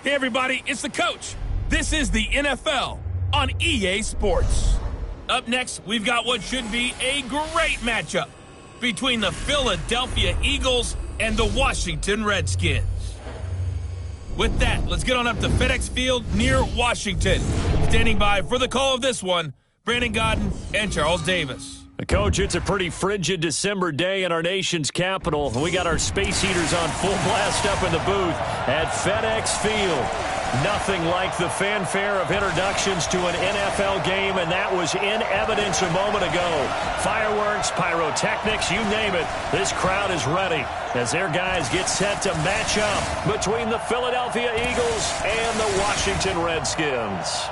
Hey everybody, it's the coach. This is the NFL on EA Sports. Up next, we've got what should be a great matchup between the Philadelphia Eagles and the Washington Redskins. With that, let's get on up to FedEx Field near Washington. Standing by for the call of this one, Brandon Godden and Charles Davis. Coach, it's a pretty frigid December day in our nation's capital. We got our space heaters on full blast up in the booth at FedEx Field. Nothing like the fanfare of introductions to an NFL game, and that was in evidence a moment ago. Fireworks, pyrotechnics, you name it. This crowd is ready as their guys get set to match up between the Philadelphia Eagles and the Washington Redskins.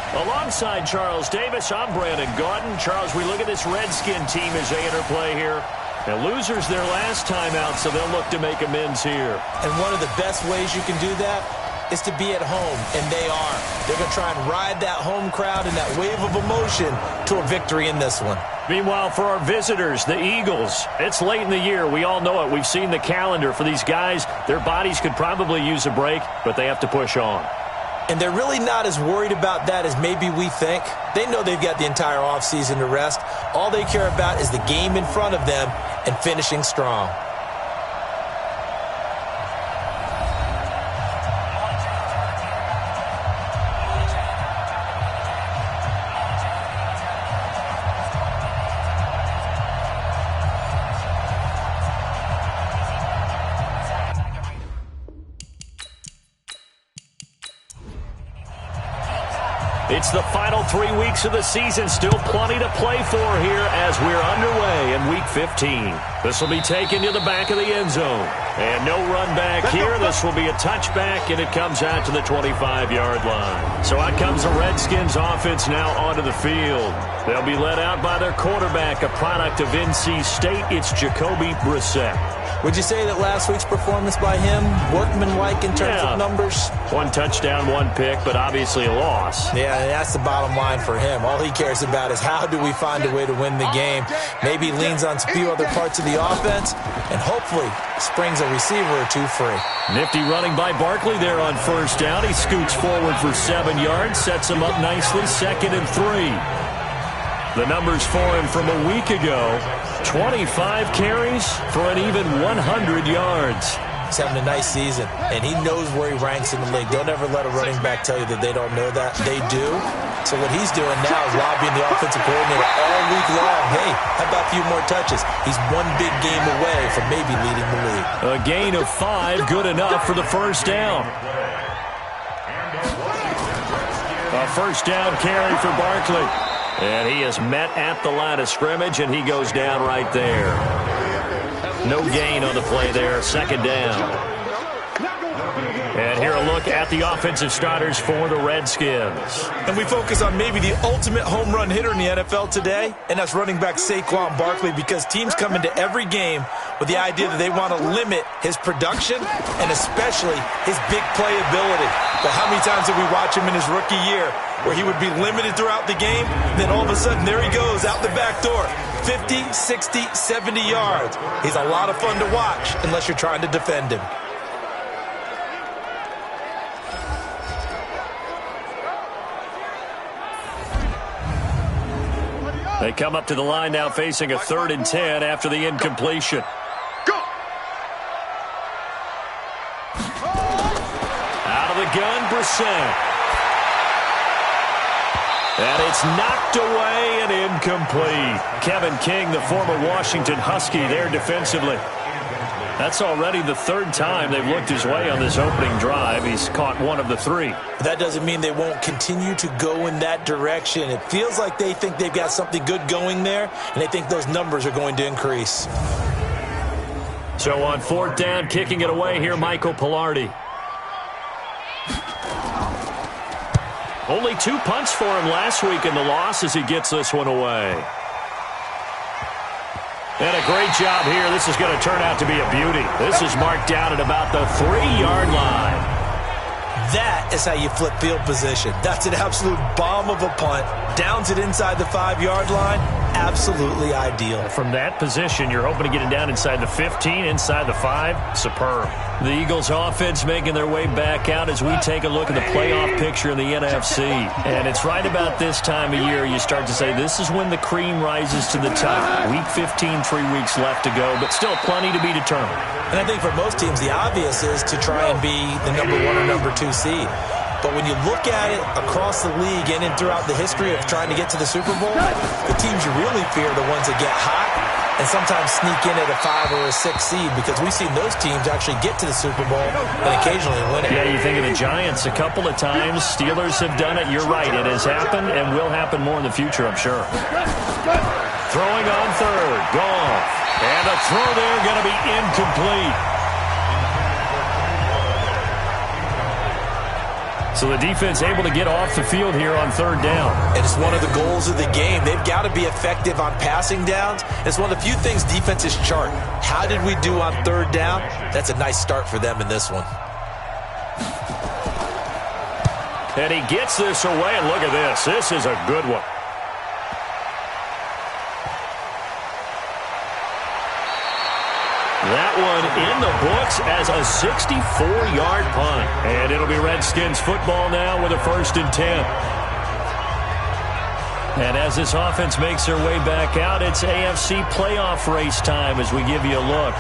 Alongside Charles Davis, I'm Brandon Gaudin. Charles, we look at this Redskin team as they interplay here. And losers their last time out, so they'll look to make amends here. And one of the best ways you can do that is to be at home, and they are. They're going to try and ride that home crowd and that wave of emotion to a victory in this one. Meanwhile, for our visitors, the Eagles, it's late in the year. We all know it. We've seen the calendar for these guys. Their bodies could probably use a break, but they have to push on. And they're really not as worried about that as maybe we think. They know they've got the entire offseason to rest. All they care about is the game in front of them and finishing strong. It's the final 3 weeks of the season. Still plenty to play for here as we're underway in Week 15. This will be taken to the back of the end zone. And no run back here. This will be a touchback, and it comes out to the 25-yard line. So out comes the Redskins offense now onto the field. They'll be led out by their quarterback, a product of NC State. It's Jacoby Brissett. Would you say that last week's performance by him, workmanlike in terms of numbers? 1 touchdown, 1 pick, but obviously a loss. Yeah, that's the bottom line for him. All he cares about is how do we find a way to win the game. Maybe leans on a few other parts of the offense, and hopefully springs a receiver or two free. Nifty running by Barkley there on first down. He scoots forward for 7 yards, sets him up nicely, 2nd and 3. The numbers for him from a week ago, 25 carries for an even 100 yards. He's having a nice season, and he knows where he ranks in the league. Don't ever let a running back tell you that they don't know that. They do. So what he's doing now is lobbying the offensive coordinator all week long. Hey, how about a few more touches? He's one big game away from maybe leading the league. A gain of 5, good enough for the first down. A first down carry for Barkley. And he is met at the line of scrimmage, and he goes down right there. No gain on the play there, 2nd down. And here a look at the offensive starters for the Redskins. And we focus on maybe the ultimate home run hitter in the NFL today, and that's running back Saquon Barkley, because teams come into every game with the idea that they want to limit his production and especially his big playability. But how many times did we watch him in his rookie year where he would be limited throughout the game, then all of a sudden there he goes out the back door, 50, 60, 70 yards. He's a lot of fun to watch unless you're trying to defend him. They come up to the line now facing a 3rd and 10 after the incompletion. Out of the gun, Brissett. And it's knocked away and incomplete. Kevin King, the former Washington Husky, there defensively. That's already the 3rd time they've looked his way on this opening drive. He's caught 1 of the 3. But that doesn't mean they won't continue to go in that direction. It feels like they think they've got something good going there, and they think those numbers are going to increase. So on 4th down, kicking it away here, Michael Pilardi. Only 2 punts for him last week in the loss as he gets this one away. And a great job here. This is going to turn out to be a beauty. This is marked down at about the 3-yard line. That is how you flip field position. That's an absolute bomb of a punt. Downs it inside the 5-yard line. absolutely ideal. From that position, you're hoping to get it down inside the 15, inside the 5. Superb. The Eagles offense making their way back out as we take a look at the playoff picture in the NFC. And it's right about this time of year you start to say this is when the cream rises to the top. Week 15, 3 weeks left to go, but still plenty to be determined. And I think for most teams, the obvious is to try and be the number 1 or number 2 seed. But when you look at it across the league and throughout the history of trying to get to the Super Bowl, the teams you really fear are the ones that get hot and sometimes sneak in at a 5 or a 6 seed, because we've seen those teams actually get to the Super Bowl and occasionally win it. Yeah, you think of the Giants a couple of times. Steelers have done it. You're right. It has happened and will happen more in the future, I'm sure. Throwing on third. Goff. And a throw there going to be incomplete. So the defense able to get off the field here on third down. And it's one of the goals of the game. They've got to be effective on passing downs. It's one of the few things defenses chart. How did we do on third down? That's a nice start for them in this one. And he gets this away, and look at this. This is a good one. That one in the books as a 64-yard punt. And it'll be Redskins football now with a 1st and 10. And as this offense makes their way back out, it's AFC playoff race time as we give you a look.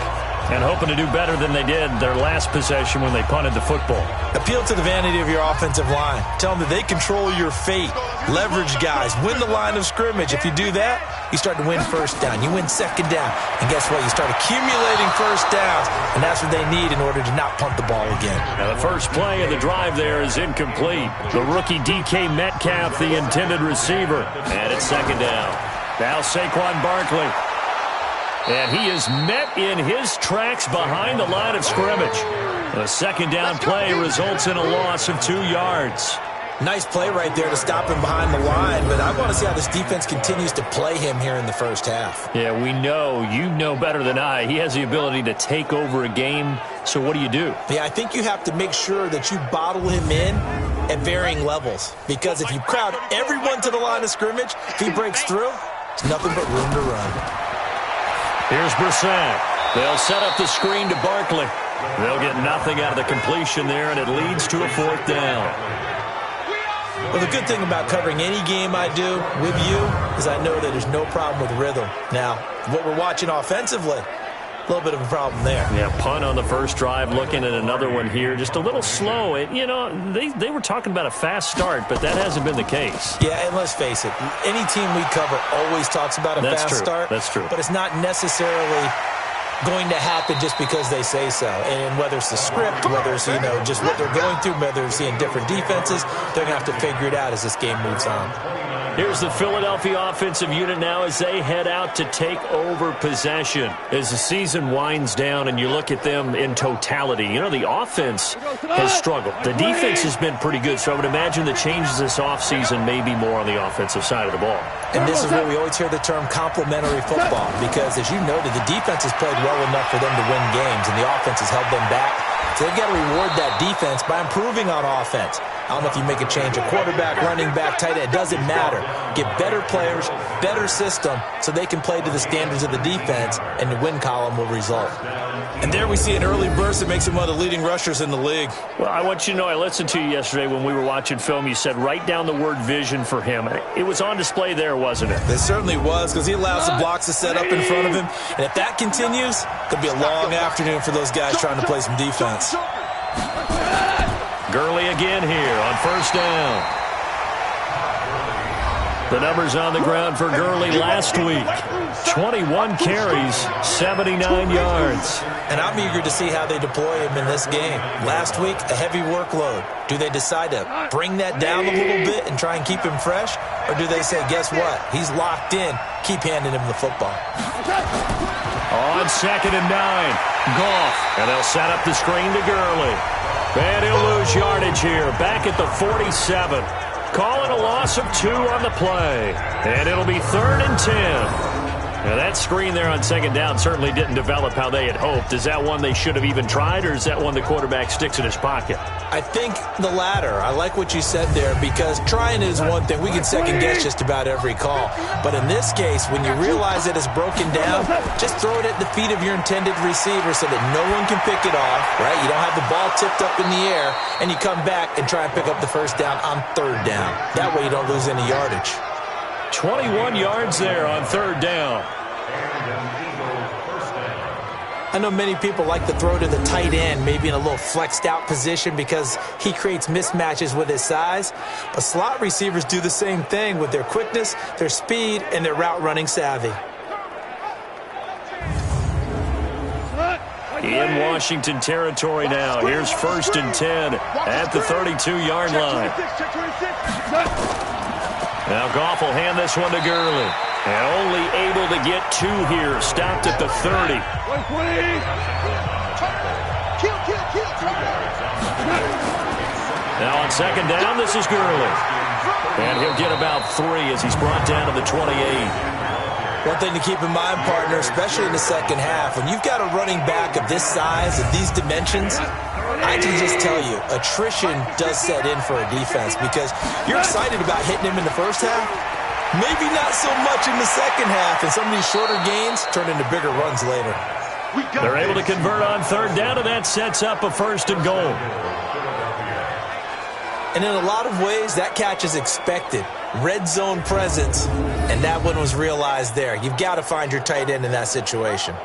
And hoping to do better than they did their last possession when they punted the football. Appeal to the vanity of your offensive line. Tell them that they control your fate. Leverage guys. Win the line of scrimmage. If you do that, you start to win first down. You win second down. And guess what? You start accumulating first downs. And that's what they need in order to not punt the ball again. Now the first play of the drive there is incomplete. The rookie DK Metcalf, the intended receiver. And it's second down. Now Saquon Barkley. And he is met in his tracks behind the line of scrimmage. The second down play results in a loss of 2 yards. Nice play right there to stop him behind the line, but I want to see how this defense continues to play him here in the first half. Yeah, we know. You know better than I. He has the ability to take over a game, so what do you do? Yeah, I think you have to make sure that you bottle him in at varying levels, because if you crowd everyone to the line of scrimmage, if he breaks through, it's nothing but room to run. Here's Brissett. They'll set up the screen to Barkley. They'll get nothing out of the completion there, and it leads to a 4th down. Well, the good thing about covering any game I do with you is I know that there's no problem with rhythm. Now, what we're watching offensively, a little bit of a problem there. Yeah, punt on the first drive, looking at another one here. Just a little slow. They were talking about a fast start, but that hasn't been the case. Yeah, and let's face it, any team we cover always talks about a fast start. That's true. But it's not necessarily going to happen just because they say so. And whether it's the script, whether it's, just what they're going through, whether it's seeing different defenses, they're going to have to figure it out as this game moves on. Here's the Philadelphia offensive unit now as they head out to take over possession. As the season winds down and you look at them in totality, the offense has struggled. The defense has been pretty good, so I would imagine the changes this offseason may be more on the offensive side of the ball. And this is where we always hear the term complementary football, because as you noted, the defense has played well enough for them to win games, and the offense has held them back. So they've got to reward that defense by improving on offense. I don't know if you make a change, a quarterback, running back, tight end, it doesn't matter. Get better players, better system, so they can play to the standards of the defense, and the win column will result. And there we see an early burst that makes him one of the leading rushers in the league. Well, I want you to know, I listened to you yesterday when we were watching film. You said write down the word vision for him. It was on display there, wasn't it? It certainly was, because he allows the blocks to set up in front of him. And if that continues, it could be a long afternoon for those guys trying to play some defense. Gurley again here on first down. The numbers on the ground for Gurley last week. 21 carries, 79 yards. And I'm eager to see how they deploy him in this game. Last week, a heavy workload. Do they decide to bring that down a little bit and try and keep him fresh? Or do they say, guess what? He's locked in. Keep handing him the football. On 2nd and 9, Goff. And they'll set up the screen to Gurley. And he'll lose yardage here, back at the 47. Calling a loss of 2 on the play. And it'll be 3rd and 10. Now that screen there on second down certainly didn't develop how they had hoped. Is that one they should have even tried, or is that one the quarterback sticks in his pocket? I think the latter. I like what you said there, because trying is one thing. We can second-guess just about every call. But in this case, when you realize that it's broken down, just throw it at the feet of your intended receiver so that no one can pick it off, right? You don't have the ball tipped up in the air, and you come back and try and pick up the first down on third down. That way you don't lose any yardage. 21 yards there on third down. I know many people like to throw to the tight end, maybe in a little flexed out position because he creates mismatches with his size. But slot receivers do the same thing with their quickness, their speed, and their route running savvy. In Washington territory now. Here's 1st and 10 at the 32-yard line. Now Goff will hand this one to Gurley. And only able to get 2 here. Stopped at the 30. Now on second down, this is Gurley. And he'll get about 3 as he's brought down to the 28. One thing to keep in mind, partner, especially in the second half, when you've got a running back of this size, of these dimensions, I can just tell you, attrition does set in for a defense because you're excited about hitting him in the first half. Maybe not so much in the second half, and some of these shorter gains turn into bigger runs later. They're able to convert on third down, and that sets up a 1st and goal. And in a lot of ways, that catch is expected. Red zone presence, and that one was realized there. You've got to find your tight end in that situation.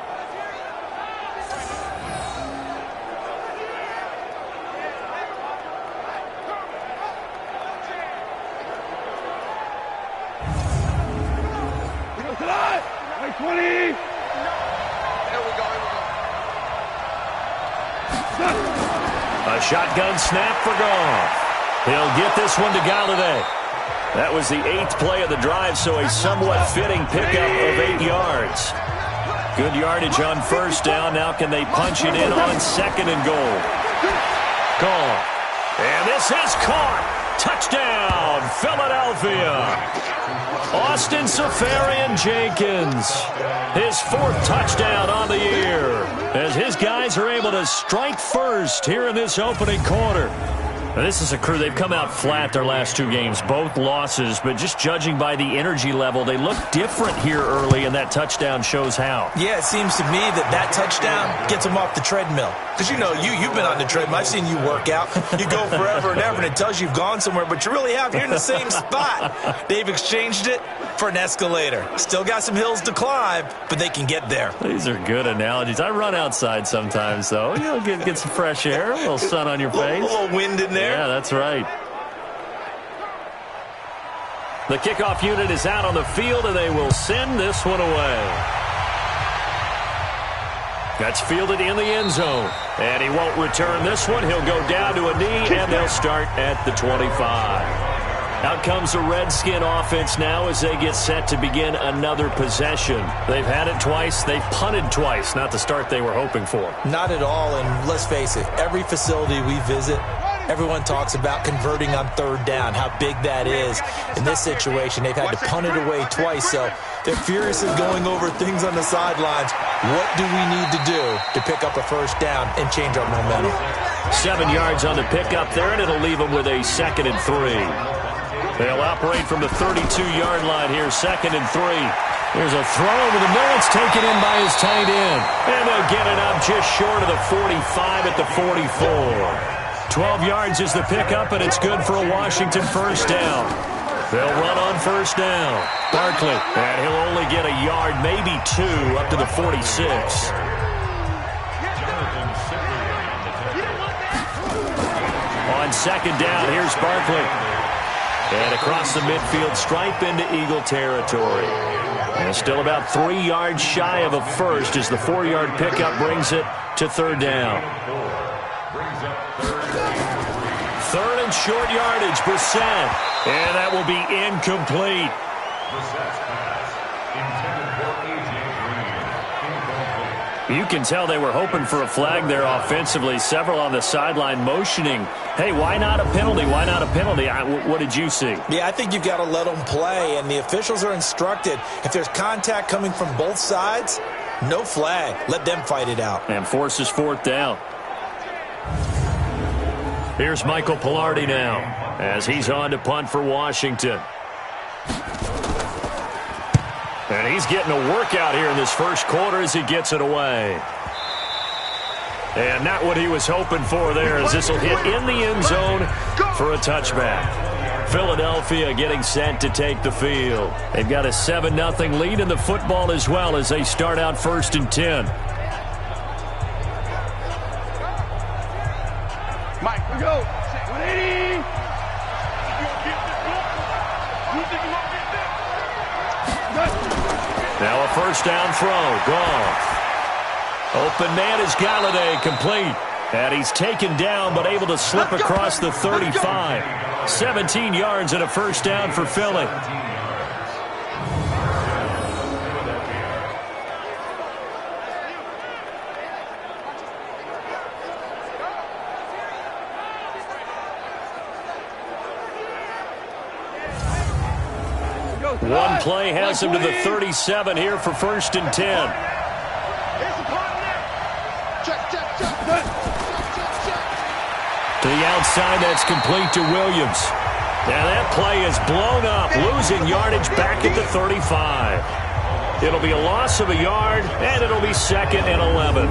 A shotgun snap for Goff. He'll get this one to Galladay. That was the 8th play of the drive, so a somewhat fitting pickup of 8 yards. Good yardage on first down. Now can they punch it in on 2nd and goal? Goff. And this is caught. Touchdown, Philadelphia. Austin Seferian-Jenkins, his 4th touchdown on the year, as his guys are able to strike first here in this opening quarter. Now, this is a crew, they've come out flat their last 2 games, both losses, but just judging by the energy level, they look different here early, and that touchdown shows how. Yeah, it seems to me that touchdown gets them off the treadmill. Because, you know, you've been on the treadmill. I've seen you work out. You go forever and ever, and it tells you you've gone somewhere, but you really have. You're in the same spot. They've exchanged it for an escalator. Still got some hills to climb, but they can get there. These are good analogies. I run outside sometimes, though. You know, get some fresh air, a little sun on your face. A little wind in there. Yeah, that's right. The kickoff unit is out on the field, and they will send this one away. That's fielded in the end zone. And he won't return this one. He'll go down to a knee, and they'll start at the 25. Out comes the Redskin offense now as they get set to begin another possession. They've had it twice. They've punted twice. Not the start they were hoping for. Not at all, and let's face it, every facility we visit, everyone talks about converting on third down, how big that is. In this situation, they've had to punt it away twice, so they're furiously going over things on the sidelines. What do we need to do to pick up a first down and change our momentum? 7 yards on the pickup there, and it'll leave them with a 2nd and 3. They'll operate from the 32-yard line here, 2nd and 3. There's a throw over the middle. It's taken in by his tight end. And they'll get it up just short of the 45 at the 44. 12 yards is the pickup, and it's good for a Washington first down. They'll run on first down. Barkley, and he'll only get a yard, maybe 2, up to the 46. On second down, here's Barkley. And across the midfield stripe into Eagle territory. And still about 3 yards shy of a first as the 4-yard pickup brings it to third down. 3rd and short yardage, Brissett. And that will be incomplete. You can tell they were hoping for a flag there offensively. Several on the sideline motioning, hey, why not a penalty? Why not a penalty? What did you see? Yeah, I think you've got to let them play, and the officials are instructed. If there's contact coming from both sides, no flag. Let them fight it out. And forces fourth down. Here's Michael Pilardi now as he's on to punt for Washington. And he's getting a workout here in this first quarter as he gets it away. And not what he was hoping for there, as this will hit in the end zone for a touchback. Philadelphia getting set to take the field. They've got a 7-0 lead in the football as well as they start out 1st and 10. Mike, we go. Ready? Now a first down throw. Goff. Open man is Galladay, complete. And he's taken down but able to slip across the 35. 17 yards and a first down for Philly. One play has him to the 37 here for 1st and 10. To the outside, that's complete to Williams. Now that play is blown up, losing yardage back at the 35. It'll be a loss of a yard, and it'll be 2nd and 11.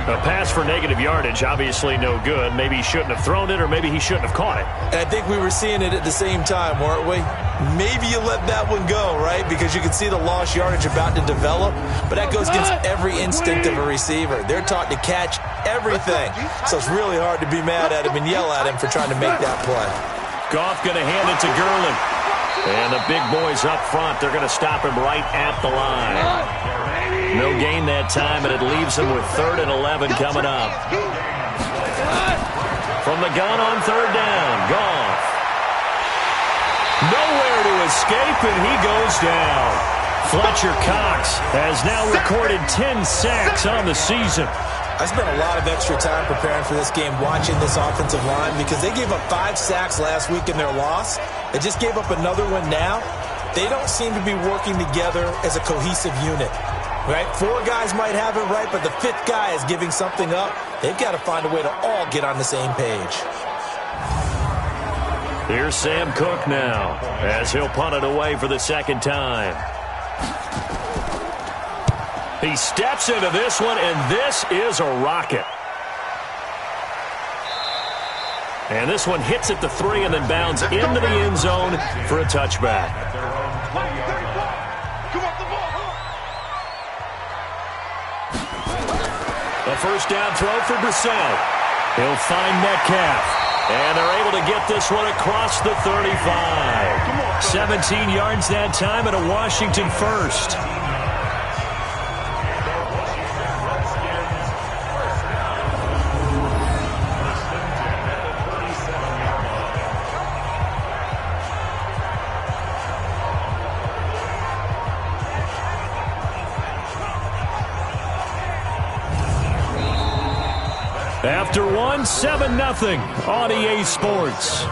A pass for negative yardage, obviously no good. Maybe he shouldn't have thrown it, or maybe he shouldn't have caught it. And I think we were seeing it at the same time, weren't we? Maybe you let that one go, right? Because you can see the lost yardage about to develop. But that goes against every instinct of a receiver. They're taught to catch everything. So it's really hard to be mad at him and yell at him for trying to make that play. Goff going to hand it to Gurley. And the big boys up front, they're going to stop him right at the line. No gain that time, and it leaves them with 3rd and 11 coming up. From the gun on 3rd down, Goff. Nowhere to escape, and he goes down. Fletcher Cox has now recorded 10 sacks on the season. I spent a lot of extra time preparing for this game, watching this offensive line, because they gave up 5 sacks last week in their loss. They just gave up another one now. They don't seem to be working together as a cohesive unit. Right? 4 guys might have it right, but the 5th guy is giving something up. They've got to find a way to all get on the same page. Here's Sam Cook now, as he'll punt it away for the 2nd time. He steps into this one, and this is a rocket. And this one hits at the 3 and then bounds into the end zone for a touchback. A first down throw for Brissett. He'll find Metcalf. And they're able to get this one across the 35. 17 yards that time and a Washington first. After 7-0 on EA Sports.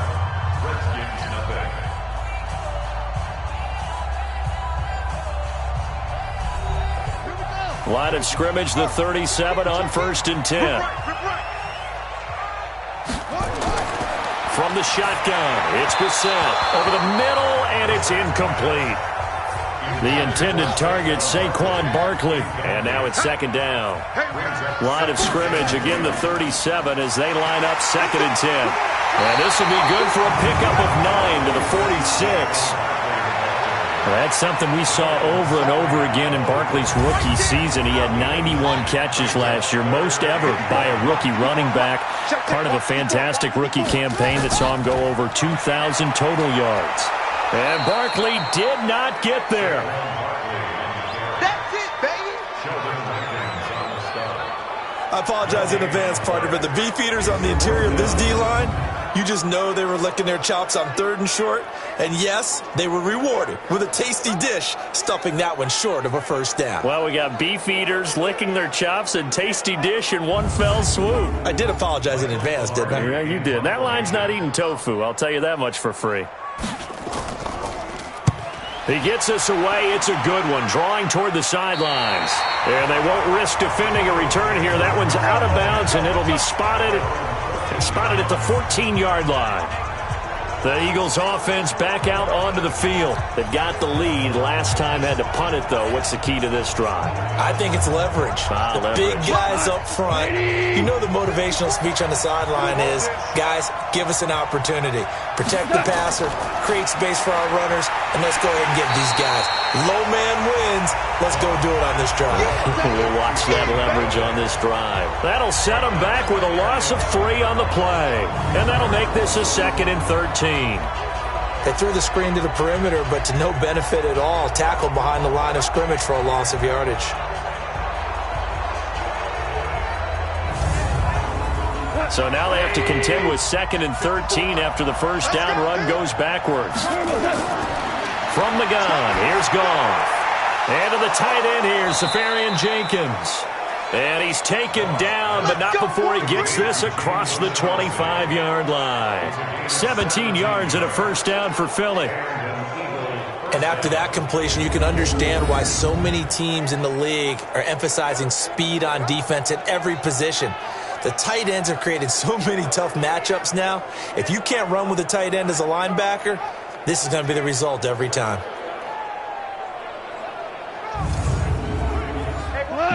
Line of scrimmage, the 37 on 1st and 10. From the shotgun, it's Brissett over the middle, and it's incomplete. The intended target, Saquon Barkley. And now it's 2nd down. Line of scrimmage, again the 37 as they line up 2nd and 10. And this will be good for a pickup of 9 to the 46. That's something we saw over and over again in Barkley's rookie season. He had 91 catches last year, most ever by a rookie running back. Part of a fantastic rookie campaign that saw him go over 2,000 total yards. And Barkley did not get there. That's it, baby. I apologize in advance, partner, but the beef eaters on the interior of this D-line, You just know they were licking their chops on 3rd and short. And yes, they were rewarded with a tasty dish, stuffing that one short of a first down. Well, we got beef eaters licking their chops and tasty dish in one fell swoop. I did apologize in advance, didn't I? Yeah, you did. That line's not eating tofu. I'll tell you that much for free. He gets us away. It's a good one, drawing toward the sidelines. And they won't risk defending a return here. That one's out of bounds, and it'll be spotted at the 14-yard line. The Eagles offense back out onto the field. They've got the lead. Last time had to punt it, though. What's the key to this drive? I think it's leverage. The big guys up front. You know the motivational speech on the sideline is, guys, give us an opportunity. Protect the passer, create space for our runners, and let's go ahead and get these guys. Low man wins. Let's go do it on this drive. We'll watch that leverage on this drive. That'll set them back with a loss of 3 on the play. And that'll make this a 2nd and 13. They threw the screen to the perimeter, but to no benefit at all. Tackled behind the line of scrimmage for a loss of yardage. So now they have to contend with 2nd and 13 after the first down run goes backwards. From the gun, here's Goff. And to the tight end here, Safarian Jenkins. And he's taken down, but not before he gets this across the 25-yard line. 17 yards and a first down for Philly. And after that completion, you can understand why so many teams in the league are emphasizing speed on defense at every position. The tight ends have created so many tough matchups now. If you can't run with a tight end as a linebacker, this is going to be the result every time.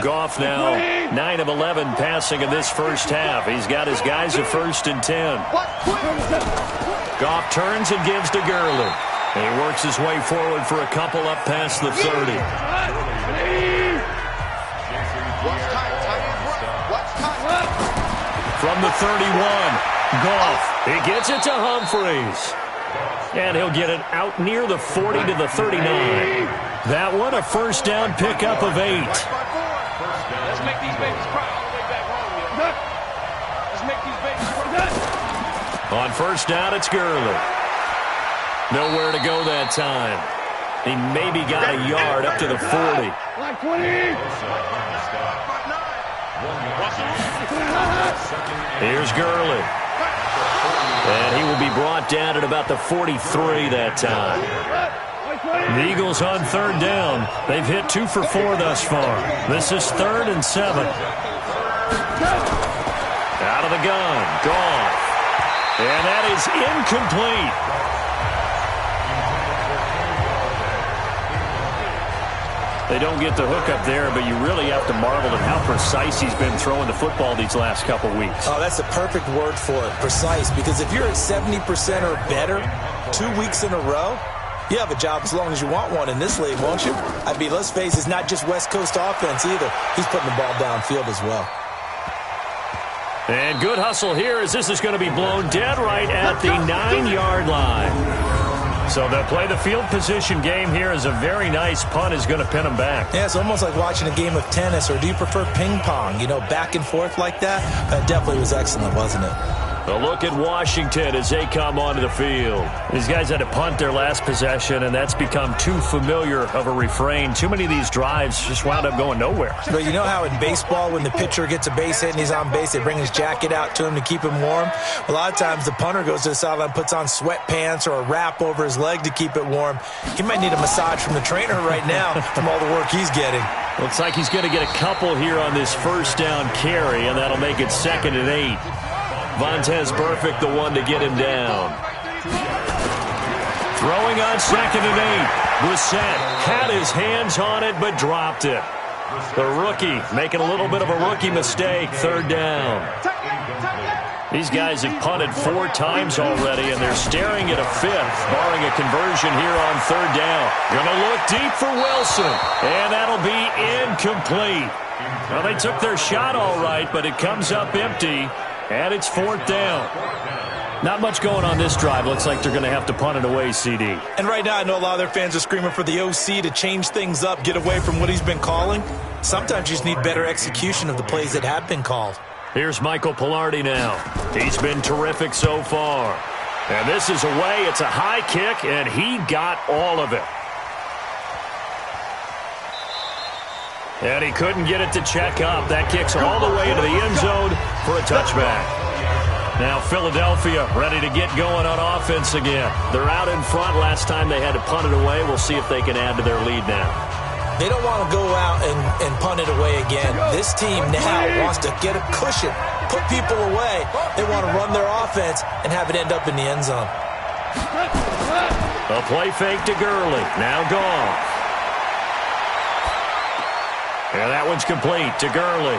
Goff now 9 of 11 passing in this first half. He's got his guys at 1st and 10. Goff turns and gives to Gurley. He works his way forward for a couple up past the 30. From the 31, Goff. He gets it to Humphreys. And he'll get it out near the 40 to the 39. That one a first down pickup of 8. Let's make these babies cry all the way back home. Let's make these babies cry. On first down, it's Gurley. Nowhere to go that time. He maybe got a yard up to the 40. Here's Gurley. And he will be brought down at about the 43 that time. The Eagles on 3rd down. They've hit 2 for 4 thus far. This is 3rd and 7. Out of the gun. Goff. And that is incomplete. They don't get the hook up there, but you really have to marvel at how precise he's been throwing the football these last couple weeks. Oh, that's the perfect word for it, precise, because if you're at 70% or better 2 weeks in a row, you have a job as long as you want one in this league, won't you? I mean, let's face it, it's not just West Coast offense either. He's putting the ball downfield as well. And good hustle here as this is going to be blown dead right at the 9-yard line. So they'll play the field position game here as a very nice punt is going to pin them back. Yeah, it's almost like watching a game of tennis, or do you prefer ping pong? You know, back and forth like that? That definitely was excellent, wasn't it? A look at Washington as they come onto the field. These guys had to punt their last possession, and that's become too familiar of a refrain. Too many of these drives just wound up going nowhere. But you know how in baseball, when the pitcher gets a base hit and he's on base, they bring his jacket out to him to keep him warm? A lot of times the punter goes to the sideline, puts on sweatpants or a wrap over his leg to keep it warm. He might need a massage from the trainer right now from all the work he's getting. Looks like he's going to get a couple here on this first down carry, and that'll make it 2nd and 8. Vontez Burfict, the one to get him down. Throwing on 2nd and 8. Brissett had his hands on it, but dropped it. The rookie making a little bit of a rookie mistake. 3rd down. These guys have punted 4 times already, and they're staring at a 5th, barring a conversion here on 3rd down. Gonna look deep for Wilson, and that'll be incomplete. Well, they took their shot all right, but it comes up empty. And it's 4th down. Not much going on this drive. Looks like they're going to have to punt it away, CD. And right now, I know a lot of their fans are screaming for the OC to change things up, get away from what he's been calling. Sometimes you just need better execution of the plays that have been called. Here's Michael Pilardi now. He's been terrific so far. And this is away. It's a high kick, and he got all of it. And he couldn't get it to check up. That kicks all the way into the end zone for a touchback. Now Philadelphia ready to get going on offense again. They're out in front. Last time they had to punt it away. We'll see if they can add to their lead now. They don't want to go out and punt it away again. This team now wants to get a cushion, put people away. They want to run their offense and have it end up in the end zone. A play fake to Gurley. Now Goff. And that one's complete to Gurley.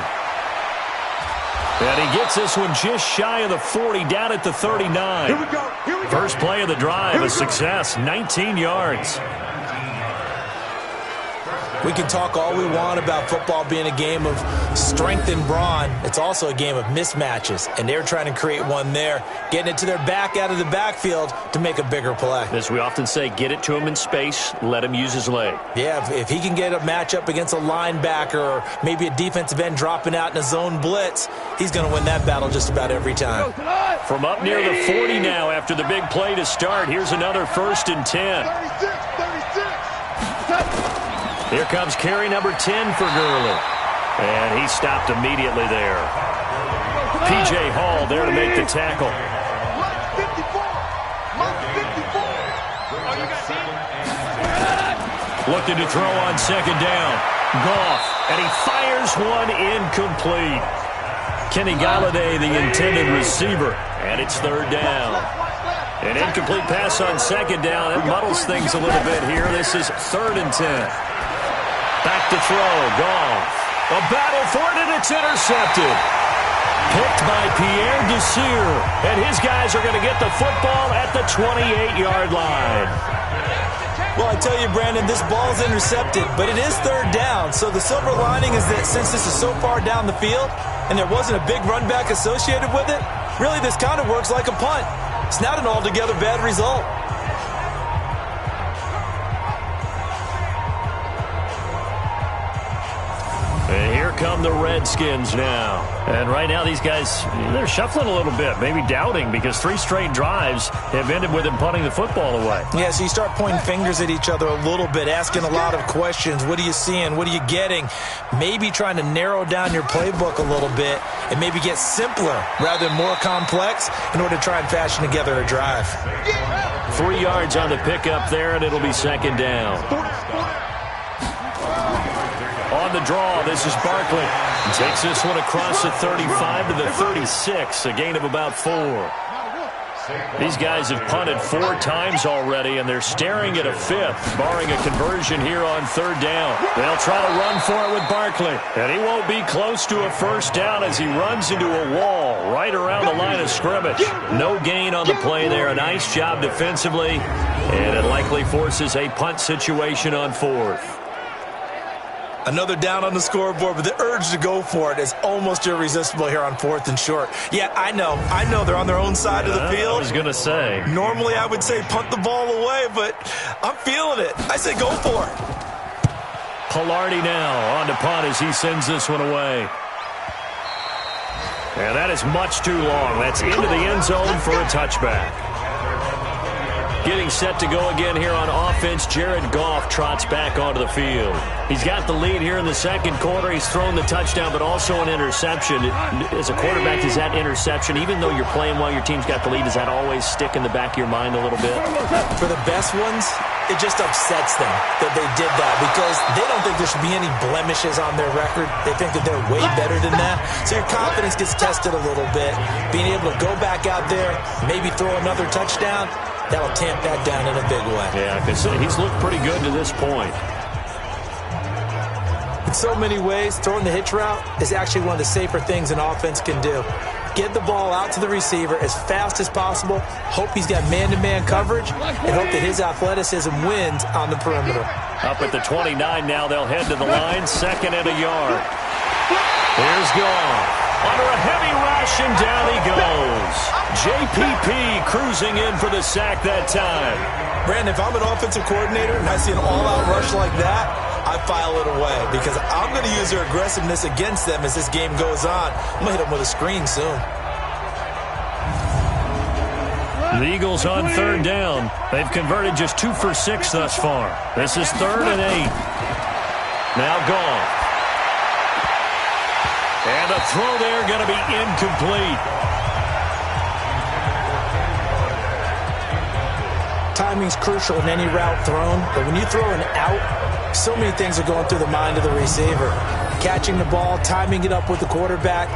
And he gets this one just shy of the 40, down at the 39. Here we go. First play of the drive, a success, 19 yards. We can talk all we want about football being a game of strength and brawn. It's also a game of mismatches, and they're trying to create one there, getting it to their back out of the backfield to make a bigger play. As we often say, get it to him in space, let him use his leg. Yeah, if he can get a matchup against a linebacker or maybe a defensive end dropping out in a zone blitz, he's going to win that battle just about every time. From up near the 40 now after the big play to start, here's another 1st and 10. 36. Here comes carry number 10 for Gurley. And he stopped immediately there. P.J. Hall there to make the tackle. Looking to throw on 2nd down. Goff, and he fires one incomplete. Kenny Galladay, the intended receiver, and it's 3rd down. An incomplete pass on 2nd down. It muddles things a little bit here. This is 3rd and 10. Back to throw. Goff. A battle for it, and it's intercepted. Picked by Pierre Desir. And his guys are going to get the football at the 28-yard line. Well, I tell you, Brandon, this ball's intercepted, but it is 3rd down. So the silver lining is that since this is so far down the field and there wasn't a big run back associated with it, really this kind of works like a punt. It's not an altogether bad result. And here come the Redskins now. And right now these guys, they're shuffling a little bit, maybe doubting, because 3 straight drives have ended with them punting the football away. Yeah, so you start pointing fingers at each other a little bit, asking a lot of questions. What are you seeing? What are you getting? Maybe trying to narrow down your playbook a little bit and maybe get simpler rather than more complex in order to try and fashion together a drive. 3 yards on the pickup there, and it'll be 2nd down. On the draw, this is Barkley. He takes this one across the 35 to the 36, a gain of about 4. These guys have punted 4 times already, and they're staring at a 5th, barring a conversion here on 3rd down. They'll try to run for it with Barkley, and he won't be close to a 1st down as he runs into a wall right around the line of scrimmage. No gain on the play there. A nice job defensively, and it likely forces a punt situation on 4th. Another down on the scoreboard, but the urge to go for it is almost irresistible here on 4th and short. Yeah, I know they're on their own side of the field. I was going to say. Normally I would say punt the ball away, but I'm feeling it. I say go for it. Pilardi now on to punt as he sends this one away. And that is much too long. That's into the end zone for a touchback. Getting set to go again here on offense, Jared Goff trots back onto the field. He's got the lead here in the 2nd quarter. He's thrown the touchdown, but also an interception. As a quarterback, is that interception, even though you're playing while your team's got the lead, does that always stick in the back of your mind a little bit? For the best ones, it just upsets them that they did that because they don't think there should be any blemishes on their record. They think that they're way better than that. So your confidence gets tested a little bit. Being able to go back out there, maybe throw another touchdown, that'll tamp that down in a big way. Yeah, because he's looked pretty good to this point. In so many ways, throwing the hitch route is actually one of the safer things an offense can do. Get the ball out to the receiver as fast as possible, hope he's got man-to-man coverage, and hope that his athleticism wins on the perimeter. Up at the 29 now, they'll head to the line, 2nd and a yard. Here's Goff. Under a heavy rush, and down he goes. JPP cruising in for the sack that time. Brandon, if I'm an offensive coordinator and I see an all-out rush like that, I file it away because I'm going to use their aggressiveness against them as this game goes on. I'm going to hit them with a screen soon. The Eagles on third down. They've converted just 2 for 6 thus far. This is 3rd and 8. Now gone. And the throw there going to be incomplete. Timing's crucial in any route thrown, but when you throw an out, so many things are going through the mind of the receiver. Catching the ball, timing it up with the quarterback.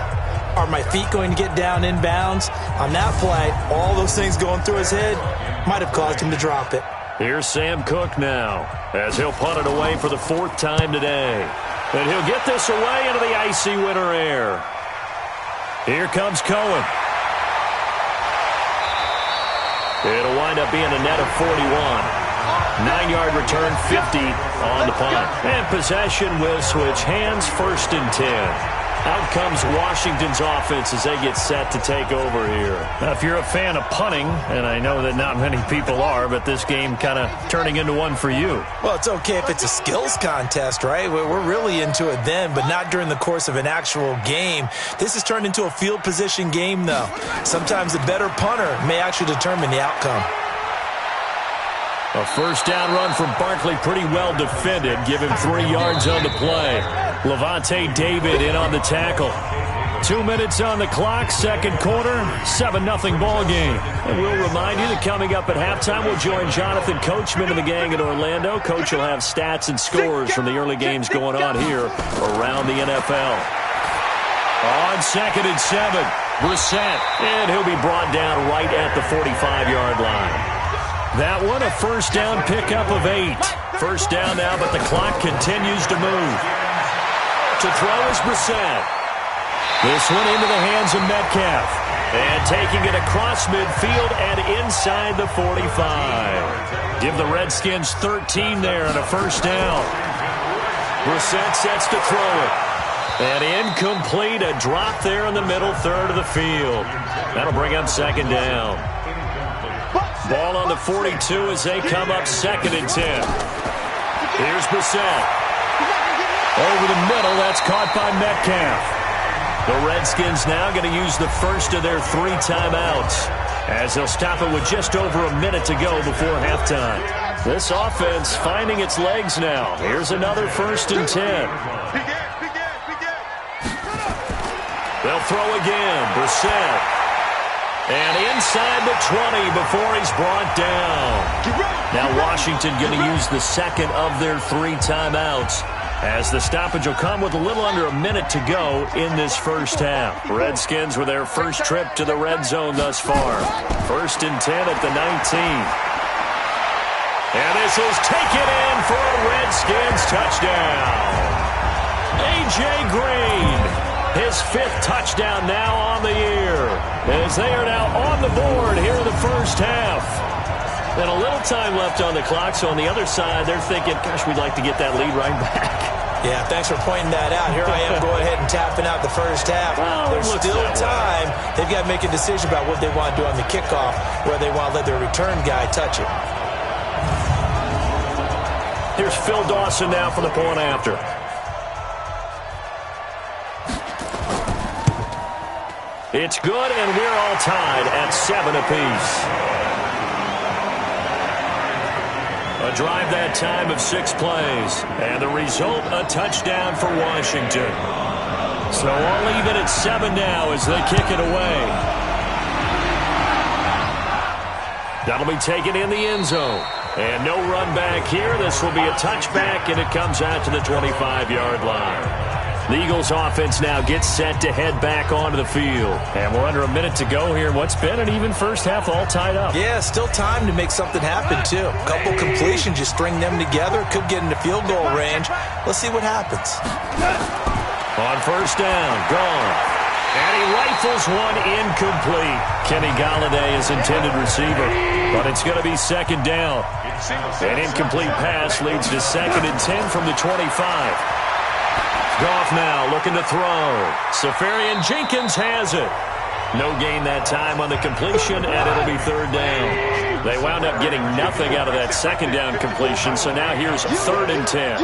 Are my feet going to get down in bounds? On that play, all those things going through his head might have caused him to drop it. Here's Sam Cook now as he'll punt it away for the 4th time today. And he'll get this away into the icy winter air. Here comes Cohen. It'll wind up being a net of 41. 9-yard return, 50 on the punt. And possession will switch hands, 1st and 10. Out comes Washington's offense as they get set to take over here. Now, if you're a fan of punting, and I know that not many people are, but this game kind of turning into one for you. Well, it's okay if it's a skills contest, right? We're really into it then, but not during the course of an actual game. This has turned into a field position game, though. Sometimes the better punter may actually determine the outcome. A 1st down run from Barkley, pretty well defended. Give him 3 yards on the play. Levante David in on the tackle. 2 minutes on the clock, 2nd quarter, 7-0 ball game. And we'll remind you that coming up at halftime, we'll join Jonathan Coachman and the gang in Orlando. Coach will have stats and scores from the early games going on here around the NFL. On 2nd and 7, Brissett, and he'll be brought down right at the 45-yard line. That one, a 1st down pickup of 8. 1st down now, but the clock continues to move. To throw is Brissett. This one into the hands of Metcalf. And taking it across midfield and inside the 45. Give the Redskins 13 there and a 1st down. Brissett sets to throw it. And incomplete, a drop there in the middle 3rd of the field. That'll bring up 2nd down. Ball on the 42 as they come up 2nd and 10. Here's Brissett. Over the middle, that's caught by Metcalf. The Redskins now going to use the first of their 3 timeouts as they'll stop it with just over a minute to go before halftime. This offense finding its legs now. Here's another 1st and 10. They'll throw again. Brissett. And inside the 20 before he's brought down. Now Washington going to use the 2nd of their 3 timeouts as the stoppage will come with a little under a minute to go in this 1st half. Redskins with their first trip to the red zone thus far. 1st and 10 at the 19. And this is taken in for a Redskins touchdown. A.J. Green. His 5th touchdown now on the year as they are now on the board here in the 1st half. And a little time left on the clock, so on the other side, they're thinking, gosh, we'd like to get that lead right back. Yeah, thanks for pointing that out. Here I am going ahead and tapping out the 1st half. Well, there's still time. They've got to make a decision about what they want to do on the kickoff, whether they want to let their return guy touch it. Here's Phil Dawson now for the point after. It's good, and we're all tied at 7 apiece. A drive that time of 6 plays, and the result, a touchdown for Washington. So all even at 7 now as they kick it away. That'll be taken in the end zone. And no run back here. This will be a touchback, and it comes out to the 25-yard line. The Eagles offense now gets set to head back onto the field. And we're under a minute to go here. What's been an even 1st half all tied up. Yeah, still time to make something happen, too. A couple completions, you string them together. Could get into field goal range. Let's see what happens. On 1st down, gone. And he rifles one incomplete. Kenny Golladay is intended receiver. But it's going to be 2nd down. An incomplete pass leads to 2nd and 10 from the 25. Goff now looking to throw. Safarian Jenkins has it. No gain that time on the completion, and it'll be 3rd down. They wound up getting nothing out of that 2nd down completion, so now here's 3rd and 10.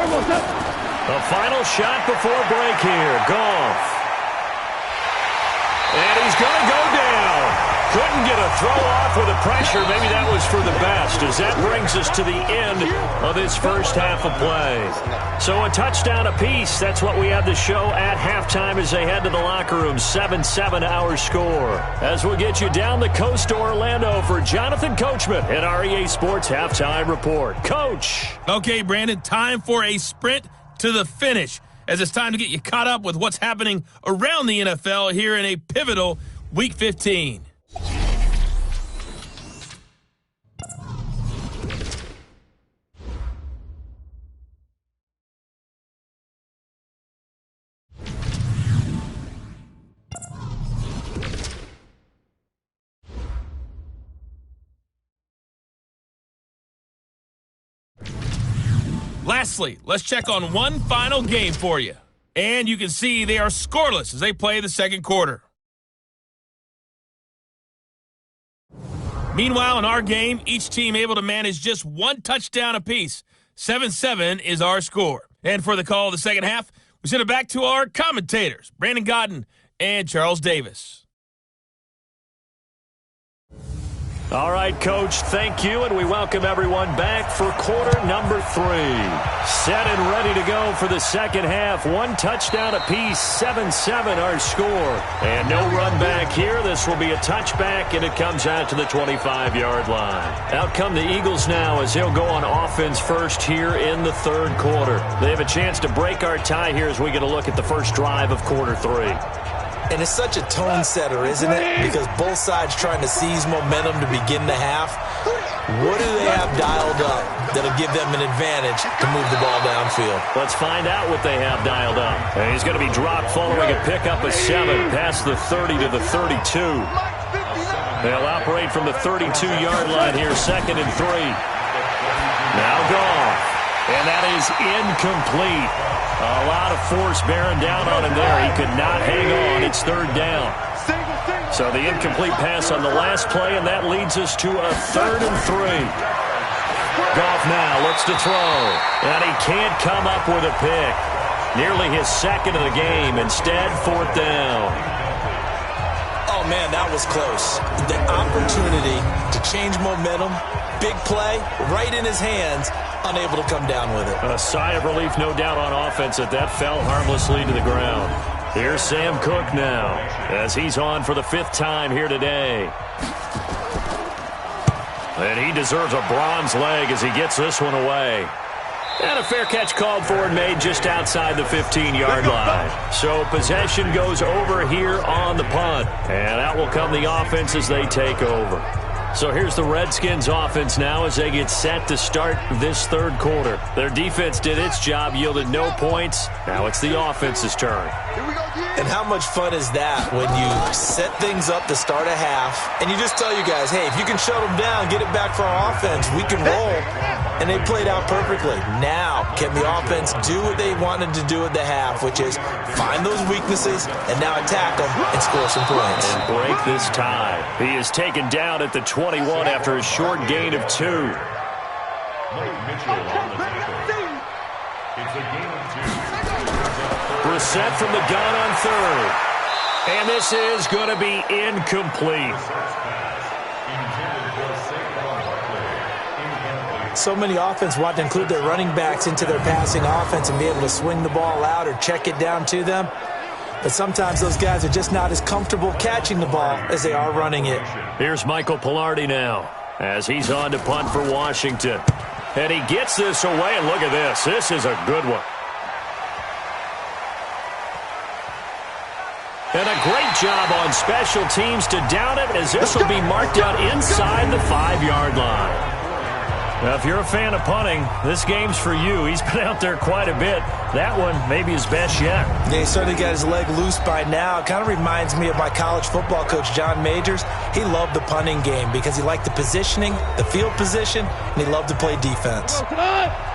The final shot before break here. Goff. And he's going to go down. Couldn't get a throw off with the pressure. Maybe that was for the best, as that brings us to the end of this first half of play. So a touchdown apiece. That's what we have to show at halftime as they head to the locker room. 7-7 our score. As we'll get you down the coast to Orlando for Jonathan Coachman at our EA Sports Halftime Report. Coach. Okay, Brandon, time for a sprint to the finish, as it's time to get you caught up with what's happening around the NFL here in a pivotal Week 15. Lastly, let's check on one final game for you. And you can see they are scoreless as they play the second quarter. Meanwhile, in our game, each team able to manage just one touchdown apiece. 7-7 is our score. And for the call of the second half, we send it back to our commentators, Brandon Godden and Charles Davis. All right, Coach, thank you, and we welcome everyone back for quarter number 3. Set and ready to go for the second half. One touchdown apiece, 7-7 our score. And no run back here. This will be a touchback, and it comes out to the 25-yard line. Out come the Eagles now as they'll go on offense first here in the third quarter. They have a chance to break our tie here as we get a look at the first drive of quarter 3. And it's such a tone setter, isn't it? Because both sides trying to seize momentum to begin the half. What do they have dialed up that'll give them an advantage to move the ball downfield? Let's find out what they have dialed up. And he's going to be dropped following a pickup of 7 past the 30 to the 32. They'll operate from the 32-yard line here, 2nd and 3. Now Goff. And that is incomplete. A lot of force bearing down on him there. He could not hang on. It's 3rd down. So the incomplete pass on the last play, and that leads us to a 3rd and 3. Goff now looks to throw, and he can't come up with a pick. Nearly his 2nd of the game. Instead, 4th down. Oh, man, that was close. The opportunity to change momentum, big play, right in his hands, unable to come down with it. A sigh of relief, no doubt, on offense that fell harmlessly to the ground. Here's Sam Cook now as he's on for the 5th time here today. And he deserves a bronze leg as he gets this one away. And a fair catch called for and made just outside the 15-yard line. So possession goes over here on the punt. And out will come the offense as they take over. So here's the Redskins offense now as they get set to start this third quarter. Their defense did its job, yielded no points. Now it's the offense's turn. And how much fun is that when you set things up to start a half and you just tell you guys, hey, if you can shut them down, get it back for our offense, we can roll. And they played out perfectly. Now, can the offense do what they wanted to do at the half, which is find those weaknesses and now attack them and score some points. And break this tie. He is taken down at the 21 after a short gain of 2. Brissett from the gun on 3rd. And this is going to be incomplete. So many offense want to include their running backs into their passing offense and be able to swing the ball out or check it down to them. But sometimes those guys are just not as comfortable catching the ball as they are running it. Here's Michael Pilardi now as he's on to punt for Washington. And he gets this away, and look at this. This is a good one. And a great job on special teams to down it, as this will be marked out inside the 5-yard line. Now, if you're a fan of punting, this game's for you. He's been out there quite a bit. That one may be his best yet. Yeah, he certainly got his leg loose by now. It kind of reminds me of my college football coach, John Majors. He loved the punting game because he liked the positioning, the field position, and he loved to play defense.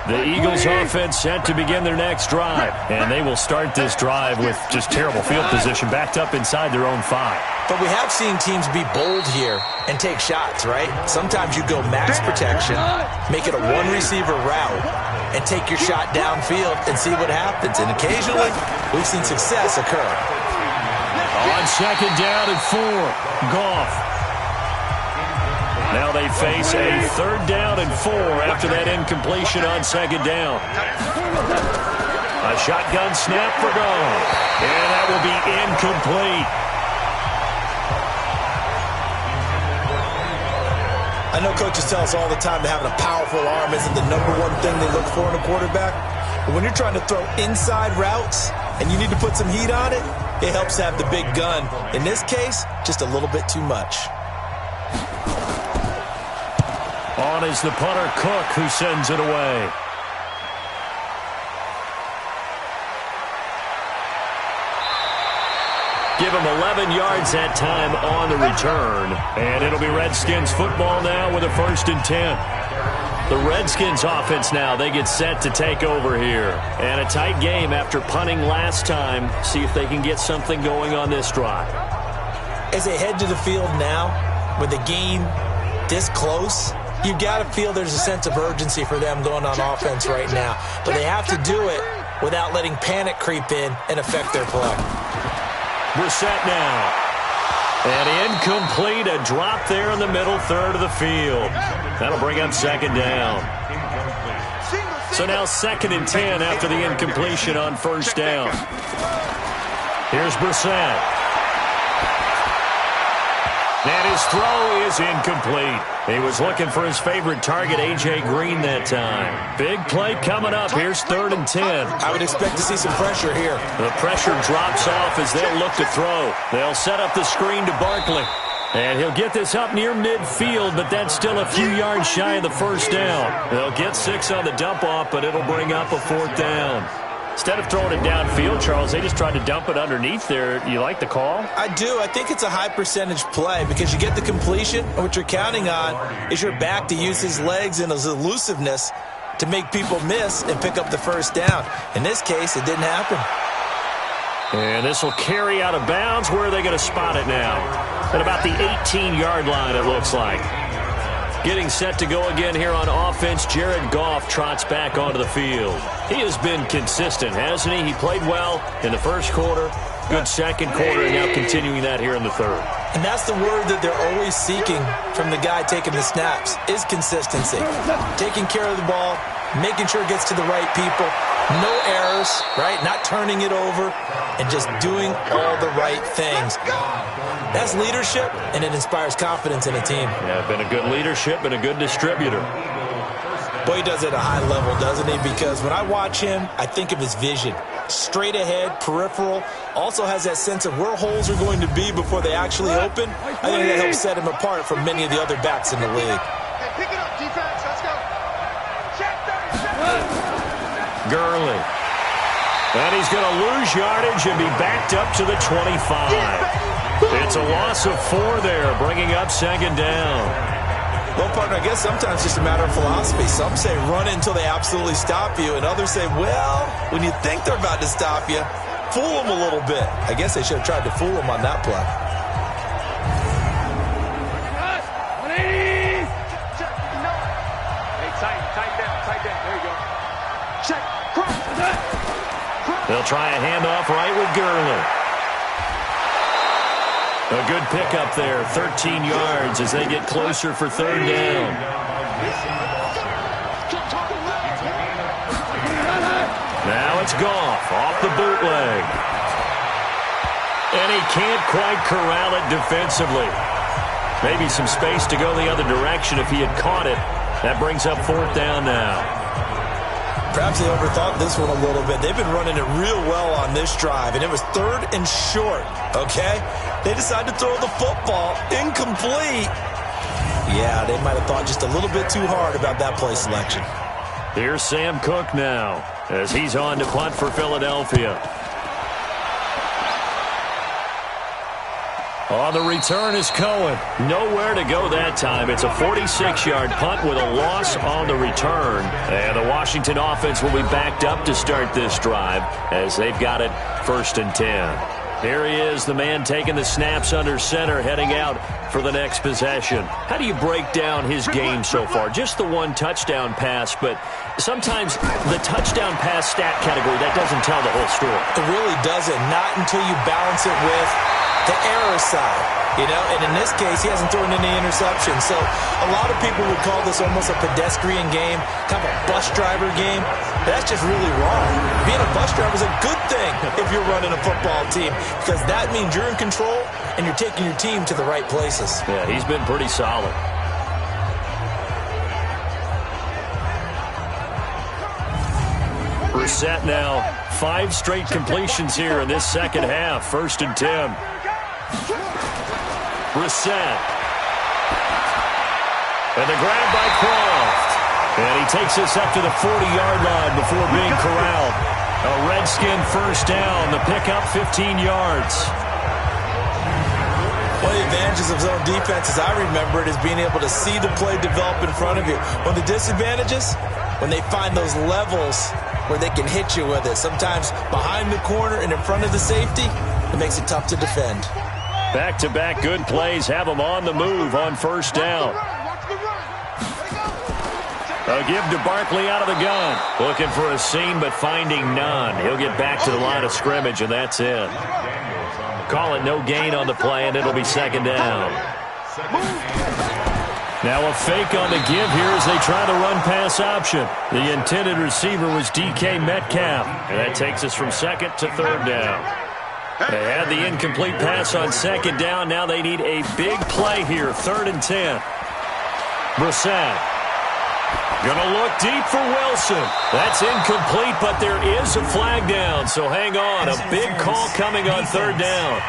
The Eagles offense set to begin their next drive, and they will start this drive with just terrible field position backed up inside their own 5. But we have seen teams be bold here and take shots, right? Sometimes you go max protection, make it a one-receiver route, and take your shot downfield and see what happens. And occasionally, we've seen success occur. On second down and 4, Goff. Now they face a third down and 4 after that incompletion on second down. A shotgun snap for Goff. And that will be incomplete. I know coaches tell us all the time that having a powerful arm isn't the number one thing they look for in a quarterback. But when you're trying to throw inside routes and you need to put some heat on it, it helps to have the big gun. In this case, just a little bit too much. On is the punter, Cook, who sends it away. Give him 11 yards that time on the return. And it'll be Redskins football now with a 1st and 10. The Redskins offense now, they get set to take over here. And a tight game after punting last time. See if they can get something going on this drive. As they head to the field now, with the game this close, you've got to feel there's a sense of urgency for them going on offense right now. But they have to do it without letting panic creep in and affect their play. Brissett now. And incomplete, a drop there in the middle third of the field. That'll bring up second down. So now 2nd and 10 after the incompletion on 1st down. Here's Brissett. And his throw is incomplete. He was looking for his favorite target, A.J. Green, that time. Big play coming up. Here's 3rd and 10. I would expect to see some pressure here. The pressure drops off as they'll look to throw. They'll set up the screen to Barkley. And he'll get this up near midfield, but that's still a few yards shy of the 1st down. They'll get 6 on the dump-off, but it'll bring up a 4th down. Instead of throwing it downfield, Charles, they just tried to dump it underneath there. You like the call? I do. I think it's a high-percentage play because you get the completion, and what you're counting on is your back to use his legs and his elusiveness to make people miss and pick up the 1st down. In this case, it didn't happen. And this will carry out of bounds. Where are they going to spot it now? At about the 18-yard line, it looks like. Getting set to go again here on offense, Jared Goff trots back onto the field. He has been consistent, hasn't he? He played well in the 1st quarter, good 2nd quarter, and now continuing that here in the 3rd. And that's the word that they're always seeking from the guy taking the snaps, is consistency. Taking care of the ball, making sure it gets to the right people, no errors, right? Not turning it over, and just doing all the right things. That's leadership, and it inspires confidence in a team. Yeah, been a good leadership and a good distributor. Boy, he does it at a high level, doesn't he? Because when I watch him, I think of his vision. Straight ahead, peripheral, also has that sense of where holes are going to be before they actually open. I think that helps set him apart from many of the other backs in the league. Pick it up, defense. Let's go. Gurley. And he's going to lose yardage and be backed up to the 25. It's a loss of 4 there, bringing up 2nd down. Well, partner, I guess sometimes it's just a matter of philosophy. Some say run it until they absolutely stop you, and others say, well, when you think they're about to stop you, fool them a little bit. I guess they should have tried to fool them on that play. Tight down. There you go. Check. They'll try a handoff right with Gurley. A good pickup there, 13 yards as they get closer for 3rd down. Now it's Goff off the bootleg. And he can't quite corral it defensively. Maybe some space to go the other direction if he had caught it. That brings up 4th down now. Perhaps they overthought this one a little bit. They've been running it real well on this drive, and it was 3rd and short, okay? They decided to throw the football incomplete. Yeah, they might have thought just a little bit too hard about that play selection. Here's Sam Cook now as he's on to punt for Philadelphia. On the return is Cohen. Nowhere to go that time. It's a 46-yard punt with a loss on the return. And the Washington offense will be backed up to start this drive as they've got it 1st and 10. Here he is, the man taking the snaps under center, heading out for the next possession. How do you break down his game so far? Just the one touchdown pass, but sometimes the touchdown pass stat category, that doesn't tell the whole story. It really doesn't, not until you balance it with the error side. You know, and in this case, he hasn't thrown any interceptions. So a lot of people would call this almost a pedestrian game, kind of a bus driver game. But that's just really wrong. Being a bus driver is a good thing if you're running a football team, because that means you're in control and you're taking your team to the right places. Yeah, he's been pretty solid. Brissett now, 5 straight completions here in this second half. 1st and 10. Brissett. And the grab by Croft. And he takes us up to the 40-yard line before being corralled. A Redskin first down. The pickup, 15 yards. One of the advantages of zone defense, as I remember it, is being able to see the play develop in front of you. One of the disadvantages, when they find those levels where they can hit you with it. Sometimes behind the corner and in front of the safety, it makes it tough to defend. Back-to-back good plays have them on the move on first down. A give to Barkley out of the gun. Looking for a seam, but finding none. He'll get back to the line of scrimmage, and that's it. Call it no gain on the play, and it'll be 2nd down. Now a fake on the give here as they try the run-pass option. The intended receiver was DK Metcalf, and that takes us from 2nd to 3rd down. They had the incomplete pass on 2nd down. Now they need a big play here. 3rd and 10. Brissett. Gonna look deep for Wilson. That's incomplete, but there is a flag down. So hang on. A big call coming on 3rd down.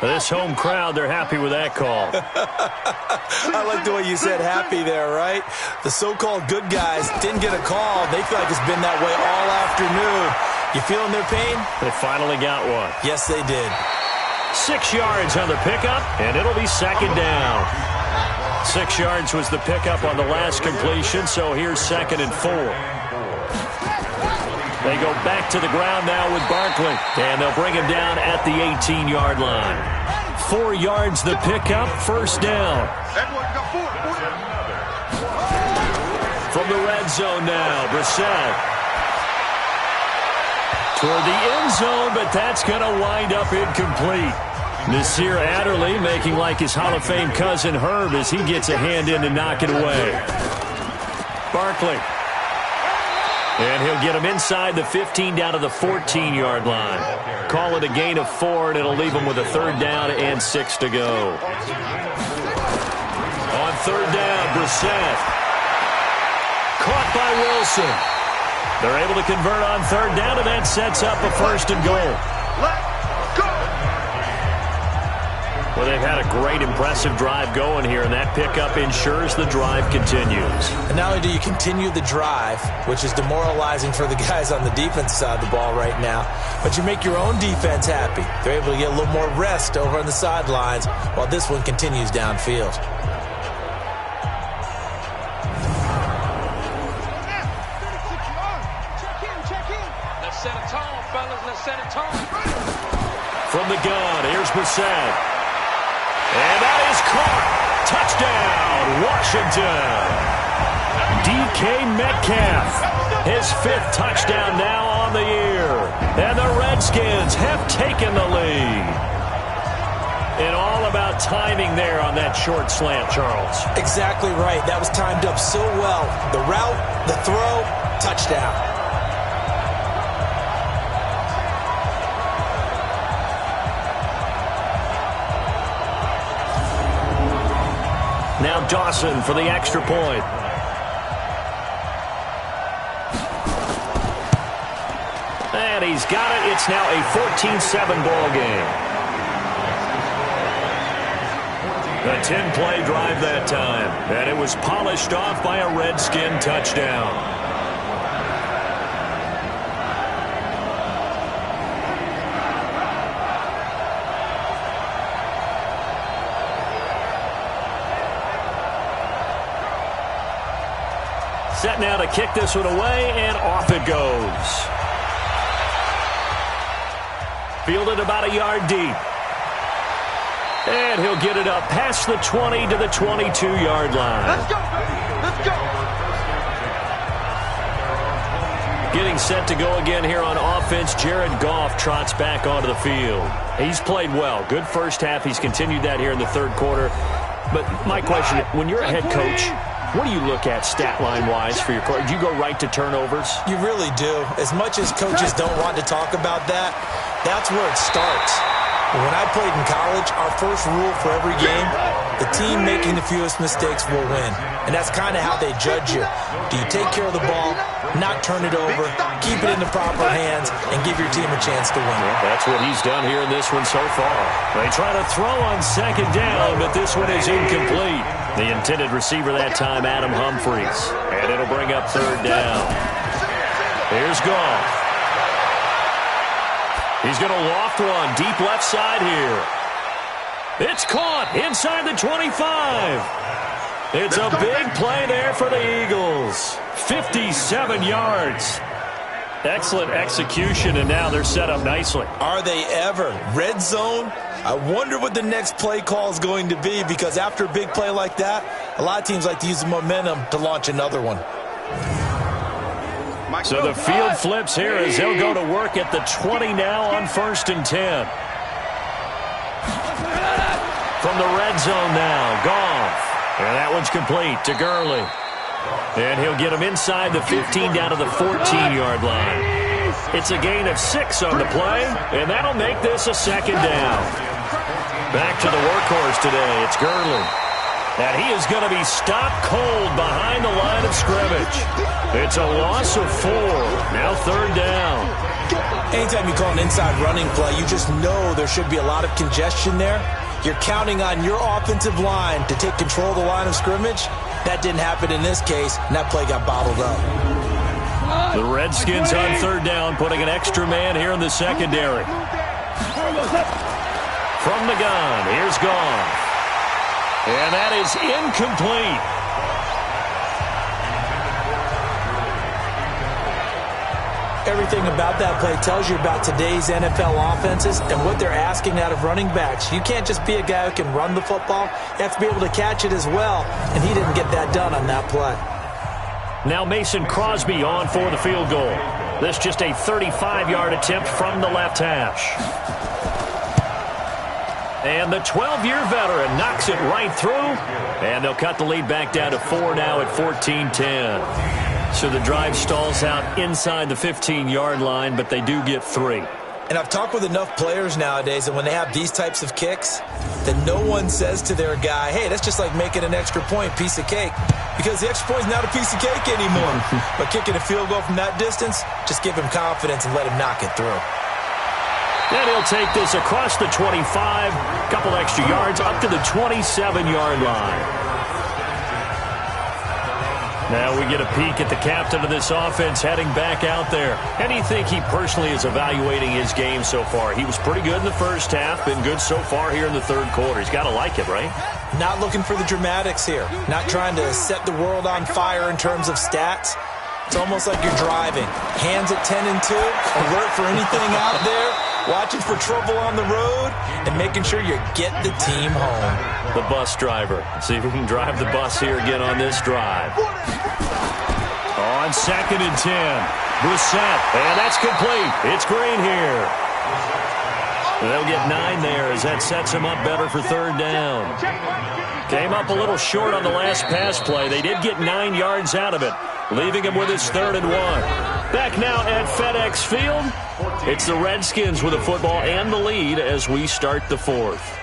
This home crowd, they're happy with that call. I like the way you said happy there, right? The so-called good guys didn't get a call. They feel like it's been that way all afternoon. You feeling their pain? They finally got one. Yes, they did. 6 yards on the pickup, and it'll be 2nd down. 6 yards was the pickup on the last completion, so here's 2nd and 4. They go back to the ground now with Barkley, and they'll bring him down at the 18-yard line. 4 yards the pickup, 1st down. From the red zone now, Brissett. Toward the end zone, but that's going to wind up incomplete. Nasir Adderley making like his Hall of Fame cousin Herb as he gets a hand in to knock it away. Barkley. And he'll get him inside the 15 down to the 14-yard line. Call it a gain of 4, and it'll leave him with a 3rd down and 6 to go. On 3rd down, Brissett. Caught by Wilson. They're able to convert on 3rd down, and that sets up a 1st and goal. Well, they've had a great, impressive drive going here, and that pickup ensures the drive continues. And not only do you continue the drive, which is demoralizing for the guys on the defense side of the ball right now, but you make your own defense happy. They're able to get a little more rest over on the sidelines while this one continues downfield. Let's set a tone, fellas. Let's set a tone. From the gun, here's Brissett. And that is caught. Touchdown, Washington. DK Metcalf, his 5th touchdown now on the year. And the Redskins have taken the lead. And all about timing there on that short slant, Charles. Exactly right. That was timed up so well. The route, the throw, touchdown. Now Dawson for the extra point. And he's got it. It's now a 14-7 ball game. A 10-play drive that time. And it was polished off by a Redskin touchdown. Set now to kick this one away, and off it goes. Fielded about a yard deep. And he'll get it up past the 20 to the 22-yard line. Let's go, baby. Let's go. Getting set to go again here on offense, Jared Goff trots back onto the field. He's played well. Good first half. He's continued that here in the third quarter. But my question, when you're a head coach, what do you look at stat line-wise for your coach? Do you go right to turnovers? You really do. As much as coaches don't want to talk about that, that's where it starts. When I played in college, our first rule for every game, the team making the fewest mistakes will win. And that's kind of how they judge you. Do you take care of the ball, not turn it over, keep it in the proper hands, and give your team a chance to win? Yeah, that's what he's done here in this one so far. They try to throw on second down, but this one is incomplete. The intended receiver that time, Adam Humphries. And it'll bring up third down. Here's Goff. He's going to loft one deep left side here. It's caught inside the 25. It's a big play there for the Eagles. 57 yards. Excellent execution, and now they're set up nicely. Are they ever? Red zone? I wonder what the next play call is going to be, because after a big play like that, a lot of teams like to use the momentum to launch another one. So the field flips here as they'll go to work at the 20 now on 1st and 10. From the red zone now, Goff. And that one's complete to Gurley. And he'll get him inside the 15 down to the 14-yard line. It's a gain of 6 on the play, and that'll make this a second down. Back to the workhorse today, it's Gurley. And he is going to be stopped cold behind the line of scrimmage. It's a loss of 4. Now third down. Anytime you call an inside running play, you just know there should be a lot of congestion there. You're counting on your offensive line to take control of the line of scrimmage. That didn't happen in this case, and that play got bottled up. The Redskins on third down, putting an extra man here in the secondary. From the gun, here's Goff. And that is incomplete. Everything about that play tells you about today's NFL offenses and what they're asking out of running backs. You can't just be a guy who can run the football. You have to be able to catch it as well, and he didn't get that done on that play. Now Mason Crosby on for the field goal. This just a 35-yard attempt from the left hash. And the 12-year veteran knocks it right through, and they'll cut the lead back down to 4 now at 14-10. So the drive stalls out inside the 15-yard line, but they do get 3. And I've talked with enough players nowadays that when they have these types of kicks, that no one says to their guy, hey, that's just like making an extra point, piece of cake. Because the extra point is not a piece of cake anymore. But kicking a field goal from that distance, just give him confidence and let him knock it through. And he'll take this across the 25, couple extra yards, up to the 27-yard line. Now we get a peek at the captain of this offense heading back out there. How do you think he personally is evaluating his game so far? He was pretty good in the first half, been good so far here in the third quarter. He's got to like it, right? Not looking for the dramatics here. Not trying to set the world on fire in terms of stats. It's almost like you're driving. Hands at 10 and 2, alert for anything out there, watching for trouble on the road, and making sure you get the team home. The bus driver. See if we can drive the bus here again on this drive. On 2nd and 10. Brissett, and that's complete. It's Green here. They'll get 9 there as that sets him up better for third down. Came up a little short on the last pass play. They did get 9 yards out of it, leaving him with his 3rd and 1. Back now at FedEx Field, it's the Redskins with the football and the lead as we start the 4th.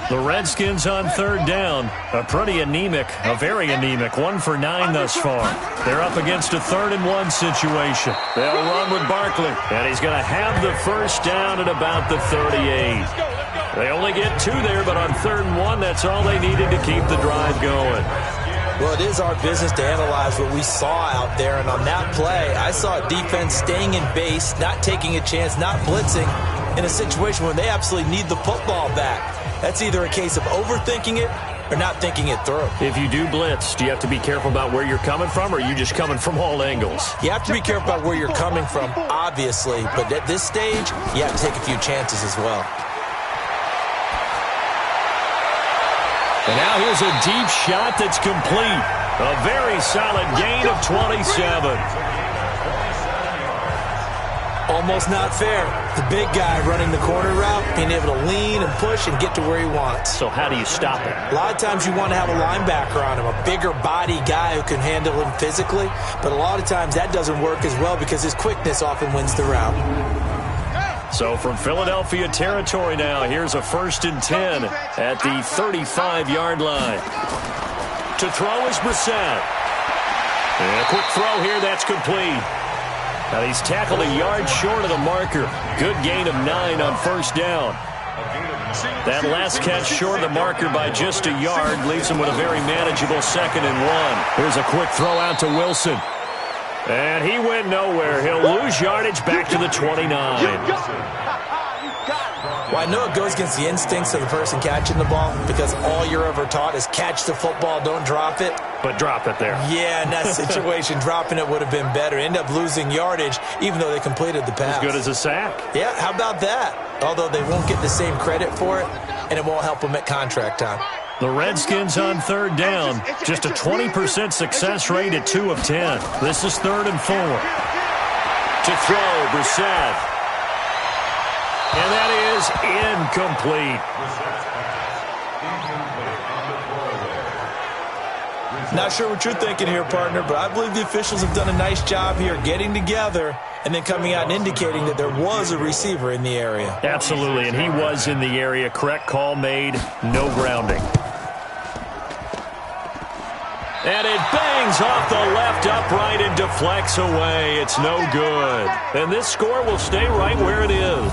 The Redskins on third down, a pretty anemic, a very anemic 1 for 9 thus far. They're up against a 3rd and 1 situation. They'll run with Barkley, and he's going to have the first down at about the 38. They only get 2 there, but on 3rd and 1, that's all they needed to keep the drive going. Well, it is our business to analyze what we saw out there, and on that play, I saw a defense staying in base, not taking a chance, not blitzing, in a situation where they absolutely need the football back. That's either a case of overthinking it or not thinking it through. If you do blitz, do you have to be careful about where you're coming from, or are you just coming from all angles? You have to be careful about where you're coming from, obviously, but at this stage, you have to take a few chances as well. And now here's a deep shot that's complete. A very solid gain of 27. Almost not fair. The big guy running the corner route, being able to lean and push and get to where he wants. So how do you stop it? A lot of times you want to have a linebacker on him, a bigger body guy who can handle him physically, but a lot of times that doesn't work as well because his quickness often wins the route. So from Philadelphia territory now, here's a 1st and 10 at the 35-yard line. To throw is Brissett. And a quick throw here, that's complete. Now he's tackled a yard short of the marker. Good gain of 9 on 1st down. That last catch short of the marker by just a yard leaves him with a very manageable 2nd and 1. Here's a quick throw out to Wilson. And he went nowhere. He'll lose yardage back to the 29. Well, I know it goes against the instincts of the person catching the ball because all you're ever taught is catch the football, don't drop it. But drop it there. Yeah, in that situation, dropping it would have been better. End up losing yardage even though they completed the pass. As good as a sack. Yeah, how about that? Although they won't get the same credit for it, and it won't help them at contract time. The Redskins on 3rd down. Just a 20% success rate at 2 of 10. This is 3rd and 4. To throw, Brissett. And that is incomplete. Not sure what you're thinking here, partner, but I believe the officials have done a nice job here getting together and then coming out and indicating that there was a receiver in the area. Absolutely, and he was in the area. Correct call made. No grounding. And it bangs off the left upright and deflects away. It's no good. And this score will stay right where it is.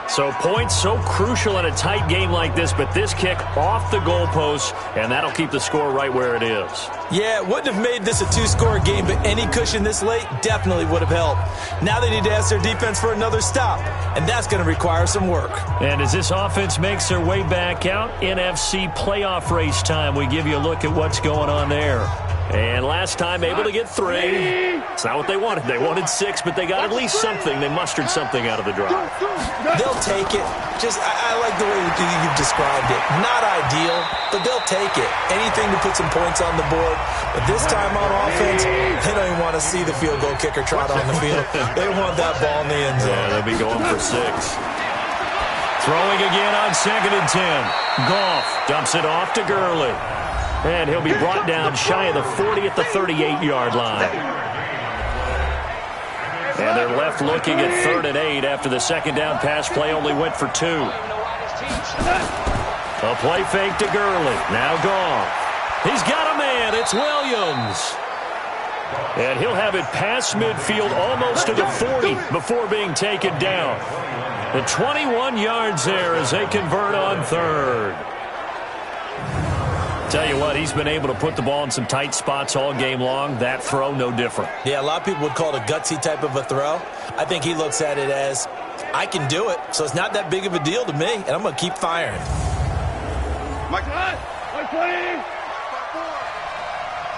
So points so crucial in a tight game like this, but this kick off the goalpost, and that'll keep the score right where it is. Yeah, it wouldn't have made this a 2-score game, but any cushion this late definitely would have helped. Now they need to ask their defense for another stop, and that's going to require some work. And as this offense makes their way back out, NFC playoff race time, we give you a look at what's going on there. And last time able to get 3. It's not what they wanted. They wanted 6, but they got at least something. They mustered something out of the drive. They'll take it. I like the way you've described it. Not ideal, but they'll take it. Anything to put some points on the board. But this time on offense, they don't even want to see the field goal kicker trot on the field. They want that ball in the end zone. Yeah, they'll be going for 6. Throwing again on 2nd and 10. Goff dumps it off to Gurley. And he'll be brought down shy of the 40 at the 38-yard line. And they're left looking at 3rd and 8 after the 2nd down pass play only went for 2. A play fake to Gurley. Now Goff. He's got a man. It's Williams. And he'll have it past midfield almost to the 40 before being taken down. The 21 yards there as they convert on 3rd. Tell you what, he's been able to put the ball in some tight spots all game long. That throw, no different. Yeah, a lot of people would call it a gutsy type of a throw. I think he looks at it as, I can do it, so it's not that big of a deal to me, and I'm going to keep firing.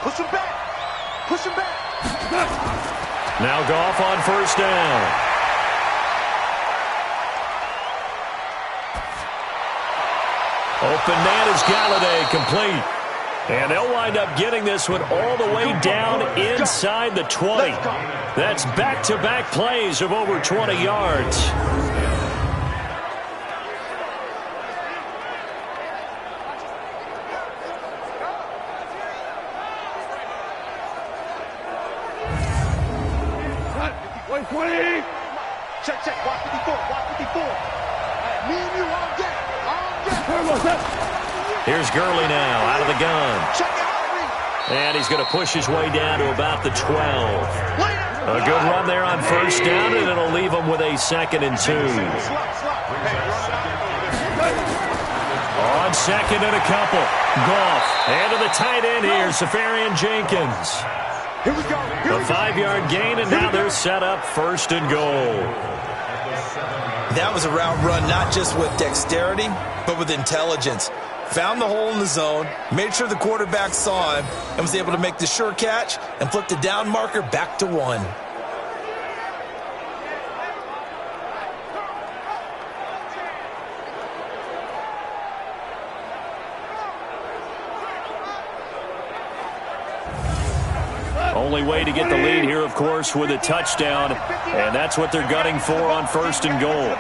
Push him back. Push him back. Now Goff on 1st down. Open man is Galladay, complete. And they'll wind up getting this one all the way down inside the 20. That's back-to-back plays of over 20 yards. Check. Watch 54. Me and you on deck. Here's Gurley now out of the gun. And he's going to push his way down to about the 12. A good run there on 1st down, and it'll leave him with a 2nd and 2. On 2nd and a couple. Goff. And to the tight end here, Safarian Jenkins. Here we go. A 5-yard gain, and now they're set up 1st and goal. That was a route run not just with dexterity, but with intelligence. found the hole in the zone, made sure the quarterback saw him, and was able to make the sure catch and flip the down marker back to 1. Only way to get the lead here, of course, with a touchdown, and that's what they're gunning for on 1st and goal.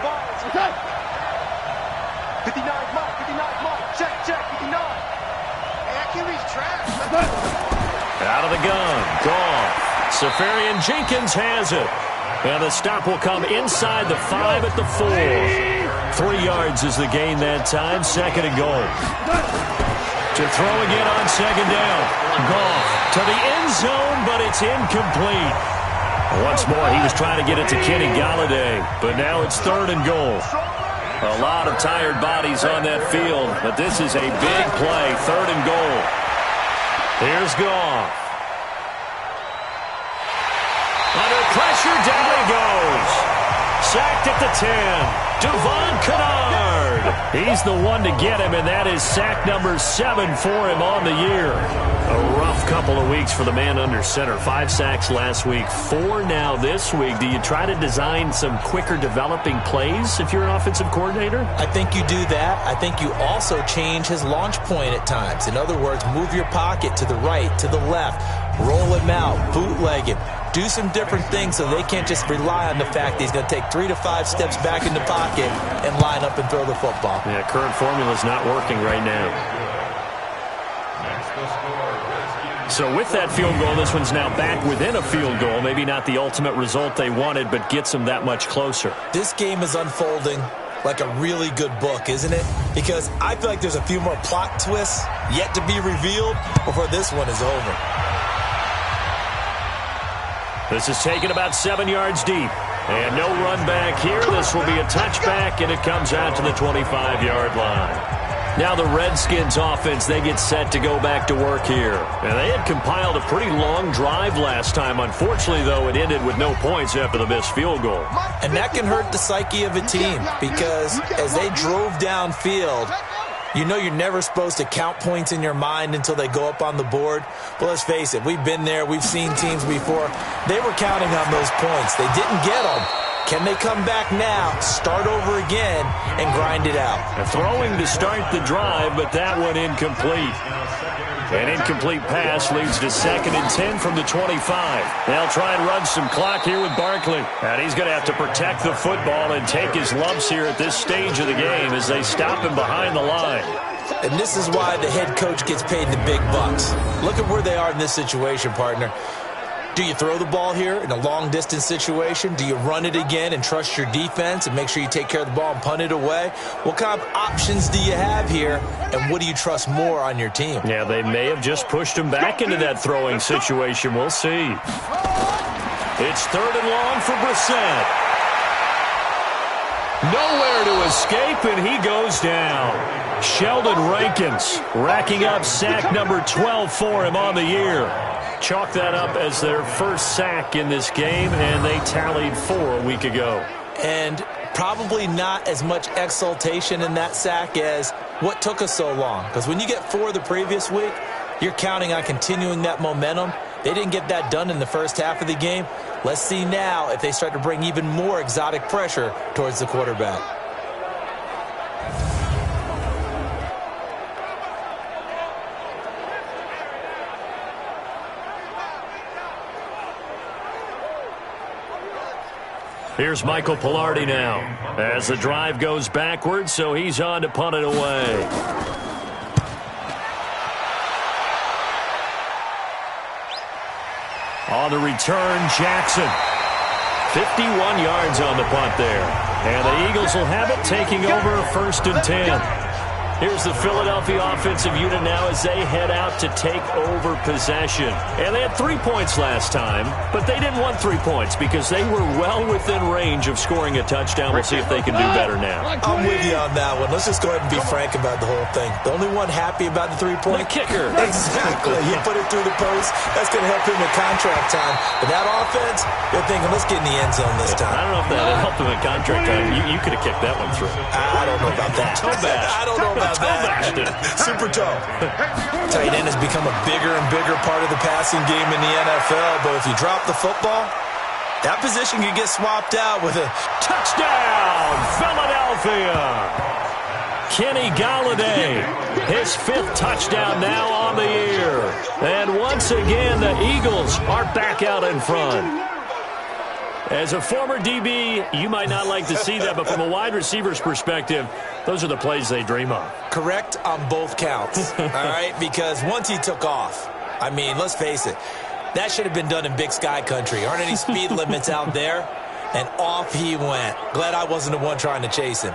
59, Mike, 59, Mike. Check, 59. Hey, QB's trash. Out of the gun, gone. Safarian Jenkins has it. And the stop will come inside the 5 at the 4. 3 yards is the gain that time, 2nd and goal. To throw again on 2nd down. Goff to the end zone, but it's incomplete. Once more, he was trying to get it to Kenny Golladay, but now it's 3rd and goal. A lot of tired bodies on that field, but this is a big play, 3rd and goal. Here's Goff. Under pressure, down he goes. Sacked at the 10. Devon Kennard. He's the one to get him, and that is sack number 7 for him on the year. A rough couple of weeks for the man under center. 5 sacks last week, 4 now this week. Do you try to design some quicker developing plays if you're an offensive coordinator? I think you do that. I think you also change his launch point at times. In other words, move your pocket to the right, to the left, roll him out, bootleg him. Do some different things so they can't just rely on the fact that he's going to take 3 to 5 steps back in the pocket and line up and throw the football. Yeah, current formula's not working right now. So with that field goal, this one's now back within a field goal. Maybe not the ultimate result they wanted, but gets them that much closer. This game is unfolding like a really good book, isn't it? Because I feel like there's a few more plot twists yet to be revealed before this one is over. This is taken about 7 yards deep. And no run back here. This will be a touchback, and it comes out to the 25-yard line. Now the Redskins offense, they get set to go back to work here. And they had compiled a pretty long drive last time. Unfortunately, though, it ended with no points after the missed field goal. And that can hurt the psyche of a team because as they drove downfield, you know you're never supposed to count points in your mind until they go up on the board. Well, let's face it, we've been there. We've seen teams before. They were counting on those points. They didn't get them. Can they come back now, start over again, and grind it out? Throwing to start the drive, but that one incomplete. An incomplete pass leads to 2nd and 10 from the 25. They'll try and run some clock here with Barkley. And he's going to have to protect the football and take his lumps here at this stage of the game as they stop him behind the line. And this is why the head coach gets paid the big bucks. Look at where they are in this situation, partner. Do you throw the ball here in a long-distance situation? Do you run it again and trust your defense and make sure you take care of the ball and punt it away? What kind of options do you have here, and what do you trust more on your team? Yeah, they may have just pushed him back into that throwing situation. We'll see. It's 3rd and long for Brissett. Nowhere to escape, and he goes down. Sheldon Rankins racking up sack number 12 for him on the year. Chalk that up as their first sack in this game, and they tallied 4 a week ago. And probably not as much exultation in that sack as what took us so long. Because when you get 4 the previous week, you're counting on continuing that momentum. They didn't get that done in the first half of the game. Let's see now if they start to bring even more exotic pressure towards the quarterback. Here's Michael Pilardi now as the drive goes backwards, so he's on to punt it away. On the return, Jackson. 51 yards on the punt there. And the Eagles will have it, taking over 1st and 10. Here's the Philadelphia offensive unit now as they head out to take over possession. And they had 3 points last time, but they didn't want 3 points because they were well within range of scoring a touchdown. We'll see if they can do better now. I'm with you on that one. Let's just go ahead and be frank about the whole thing. The only one happy about the 3-point? The kicker. Exactly. You put it through the post. That's going to help him with contract time. But that offense, they're thinking, let's get in the end zone this time. I don't know if that helped him at contract time. You could have kicked that one through. I don't know about that. Toe bash. I don't know about about that? Super toe. Tight end has become a bigger and bigger part of the passing game in the NFL, but if you drop the football, that position could get swapped out with a touchdown, Philadelphia. Kenny Golladay, his 5th touchdown now on the year. And once again, the Eagles are back out in front. As a former DB, you might not like to see that, but from a wide receiver's perspective, those are the plays they dream of. Correct on both counts, all right? Because once he took off, I mean, let's face it, that should have been done in Big Sky country. Aren't any speed limits out there? And off he went. Glad I wasn't the one trying to chase him.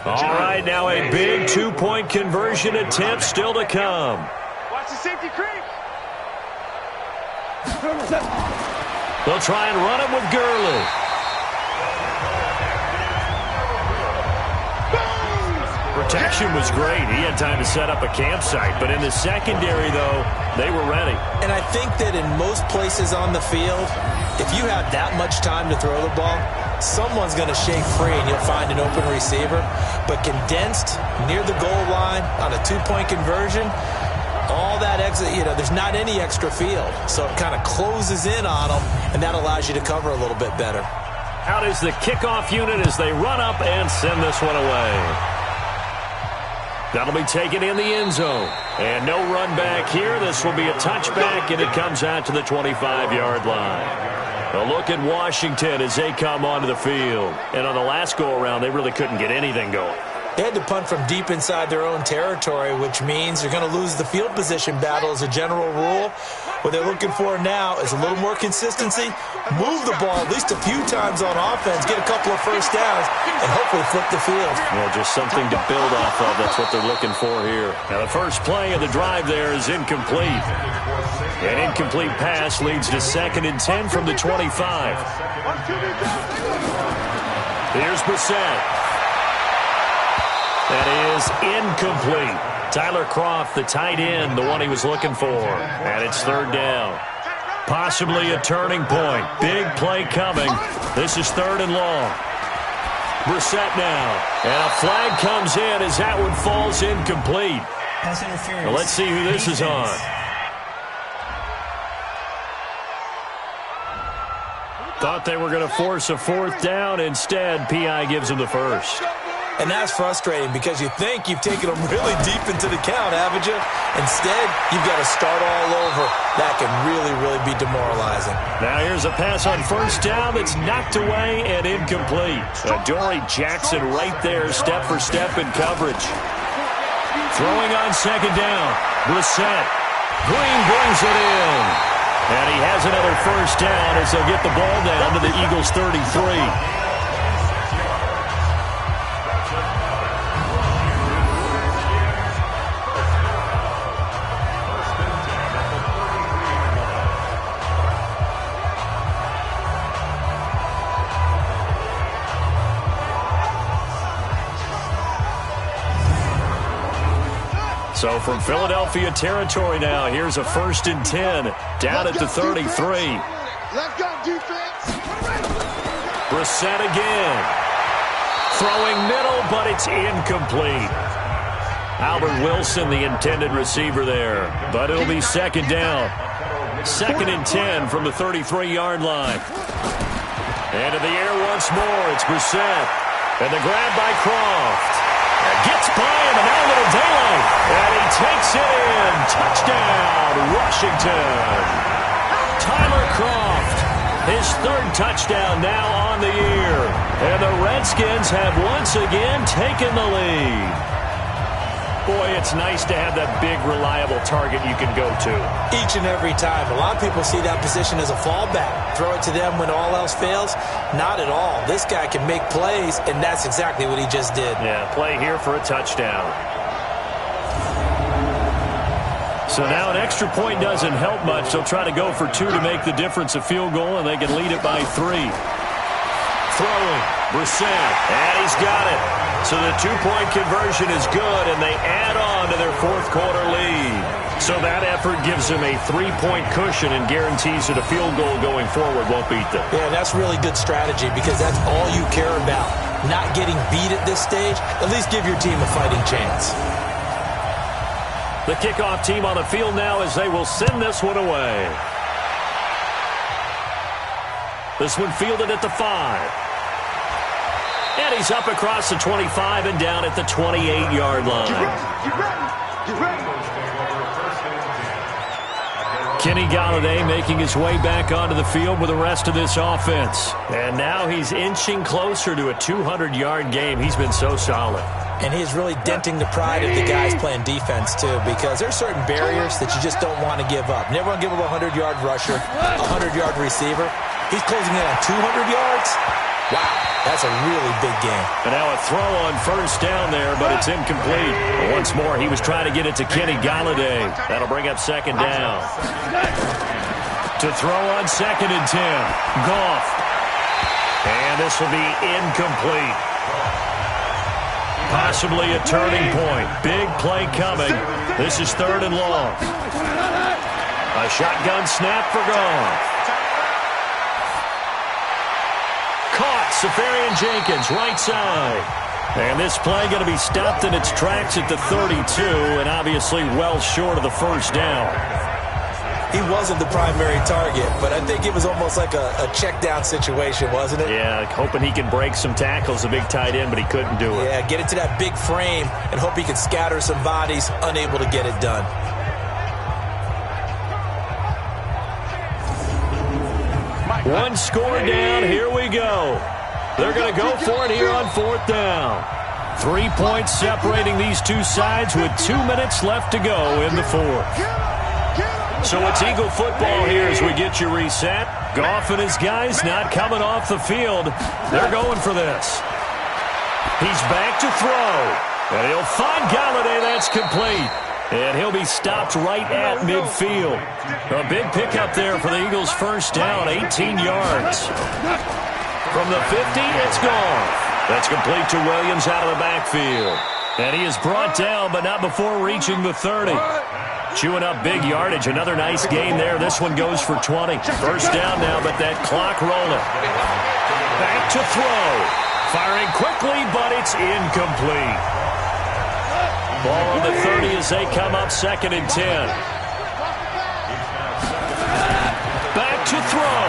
All right, now a big 2-point conversion attempt still to come. Watch the safety creep. They'll try and run it with Gurley. Protection was great. He had time to set up a campsite, but in the secondary, though, they were ready. And I think that in most places on the field, if you have that much time to throw the ball, someone's going to shake free and you'll find an open receiver. But condensed near the goal line on a 2-point conversion, all that exit, there's not any extra field. So it kind of closes in on them, and that allows you to cover a little bit better. Out is the kickoff unit as they run up and send this one away. That'll be taken in the end zone. And no run back here. This will be a touchback, and it comes out to the 25-yard line. A look at Washington as they come onto the field. And on the last go-around, they really couldn't get anything going. They had to punt from deep inside their own territory, which means you're going to lose the field position battle as a general rule. What they're looking for now is a little more consistency, move the ball at least a few times on offense, get a couple of first downs, and hopefully flip the field. Well, just something to build off of. That's what they're looking for here. Now, the first play of the drive there is incomplete. An incomplete pass leads to 2nd and 10 from the 25. Here's Brissett. That is incomplete. Tyler Kroft, the tight end, the one he was looking for. And it's 3rd down. Possibly a turning point. Big play coming. This is 3rd and long. Brissett now. And a flag comes in as that one falls incomplete. Pass interference. Well, let's see who this is on. Thought they were going to force a 4th down. Instead, P.I. gives them the first. And that's frustrating because you think you've taken them really deep into the count, haven't you? Instead, you've got to start all over. That can really, really be demoralizing. Now here's a pass on 1st down that's knocked away and incomplete. Adoree Jackson right there, step for step in coverage. Throwing on 2nd down. Brissett. Green brings it in. And he has another first down as they'll get the ball down to the Eagles' 33. So from Philadelphia territory now, here's a 1st and 10 down at the 33. Let's go, defense. Brissett again. Throwing middle, but it's incomplete. Albert Wilson, the intended receiver there. But it'll be 2nd down. 2nd and 10 from the 33-yard line. And in the air once more, it's Brissett. And the grab by Kroft. Gets by him, and now a little daylight. And he takes it in. Touchdown, Washington. Tyler Kroft, his 3rd touchdown now on the year. And the Redskins have once again taken the lead. Boy, it's nice to have that big, reliable target you can go to. Each and every time. A lot of people see that position as a fallback. Throw it to them when all else fails. Not at all. This guy can make plays, and that's exactly what he just did. Yeah, play here for a touchdown. So now an extra point doesn't help much. They'll try to go for 2 to make the difference a field goal, and they can lead it by 3. Throwing. Brissett, and he's got it. So the two-point conversion is good, and they add on to their fourth-quarter lead. So that effort gives them a three-point cushion and guarantees that a field goal going forward won't beat them. Yeah, that's really good strategy because that's all you care about. Not getting beat at this stage, at least give your team a fighting chance. The kickoff team on the field now as they will send this one away. This one fielded at the 5. And he's up across the 25 and down at the 28-yard line. Kenny Golladay making his way back onto the field with the rest of this offense. And now he's inching closer to a 200-yard game. He's been so solid. And he's really denting the pride of the guys playing defense, too, because there's certain barriers that you just don't want to give up. Never want to give up a 100-yard rusher, a 100-yard receiver. He's closing in on 200 yards. Wow, that's a really big game. And now a throw on first down there, but it's incomplete. Once more, he was trying to get it to Kenny Golladay. That'll bring up second down. To throw on 2nd and 10. Goff. And this will be incomplete. Possibly a turning point. Big play coming. This is 3rd and long. A shotgun snap for Goff. Caught, Safarian Jenkins, right side. And this play going to be stopped in its tracks at the 32, and obviously well short of the first down. He wasn't the primary target, but I think it was almost like a check down situation, wasn't it? Yeah, hoping he can break some tackles, a big tight end, but he couldn't do it. Yeah, get into that big frame and hope he could scatter some bodies, unable to get it done. One score down, here we go. They're going to go for it here on 4th down. 3 points separating these two sides with 2 minutes left to go in the 4th. So it's Eagle football here as we get you reset. Goff and his guys not coming off the field. They're going for this. He's back to throw. And he'll find Golladay. That's complete. And he'll be stopped right at midfield. A big pickup there for the Eagles' first down, 18 yards. From the 50, it's gone. That's complete to Williams out of the backfield. And he is brought down, but not before reaching the 30. Chewing up big yardage. Another nice gain there. This one goes for 20. First down now, but that clock rolling. Back to throw. Firing quickly, but it's incomplete. Ball on the 30 as they come up 2nd and 10. Back to throw.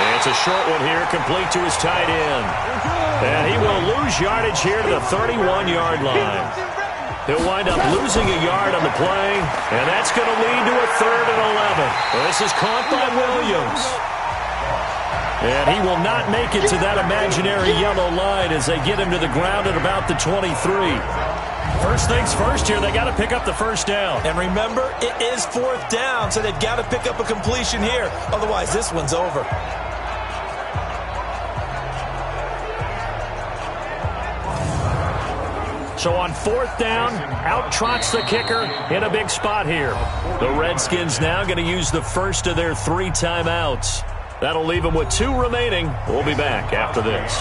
And it's a short one here, complete to his tight end. And he will lose yardage here to the 31-yard line. He'll wind up losing a yard on the play, and that's going to lead to a 3rd and 11. This is caught by Williams. And he will not make it to that imaginary yellow line as they get him to the ground at about the 23. First things first here, they got to pick up the first down. And remember, it is 4th down, so they've got to pick up a completion here. Otherwise, this one's over. So on 4th down, out trots the kicker in a big spot here. The Redskins now going to use the first of their 3 timeouts. That'll leave them with 2 remaining. We'll be back after this.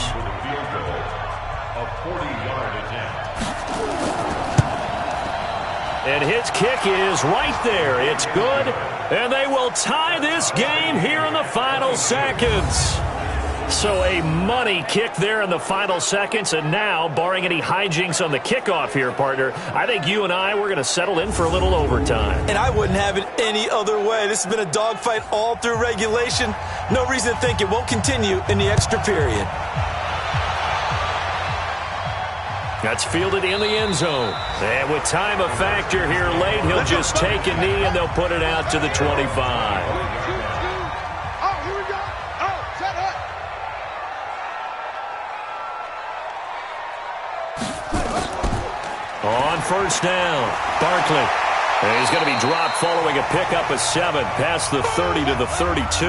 And his kick is right there. It's good. And they will tie this game here in the final seconds. So a money kick there in the final seconds. And now, barring any hijinks on the kickoff here, partner, I think you and I, we're going to settle in for a little overtime. And I wouldn't have it any other way. This has been a dogfight all through regulation. No reason to think it won't continue in the extra period. That's fielded in the end zone. And with time a factor here late, he'll just take a knee and they'll put it out to the 25. On first down, Barkley. And he's going to be dropped following a pickup of 7 past the 30 to the 32.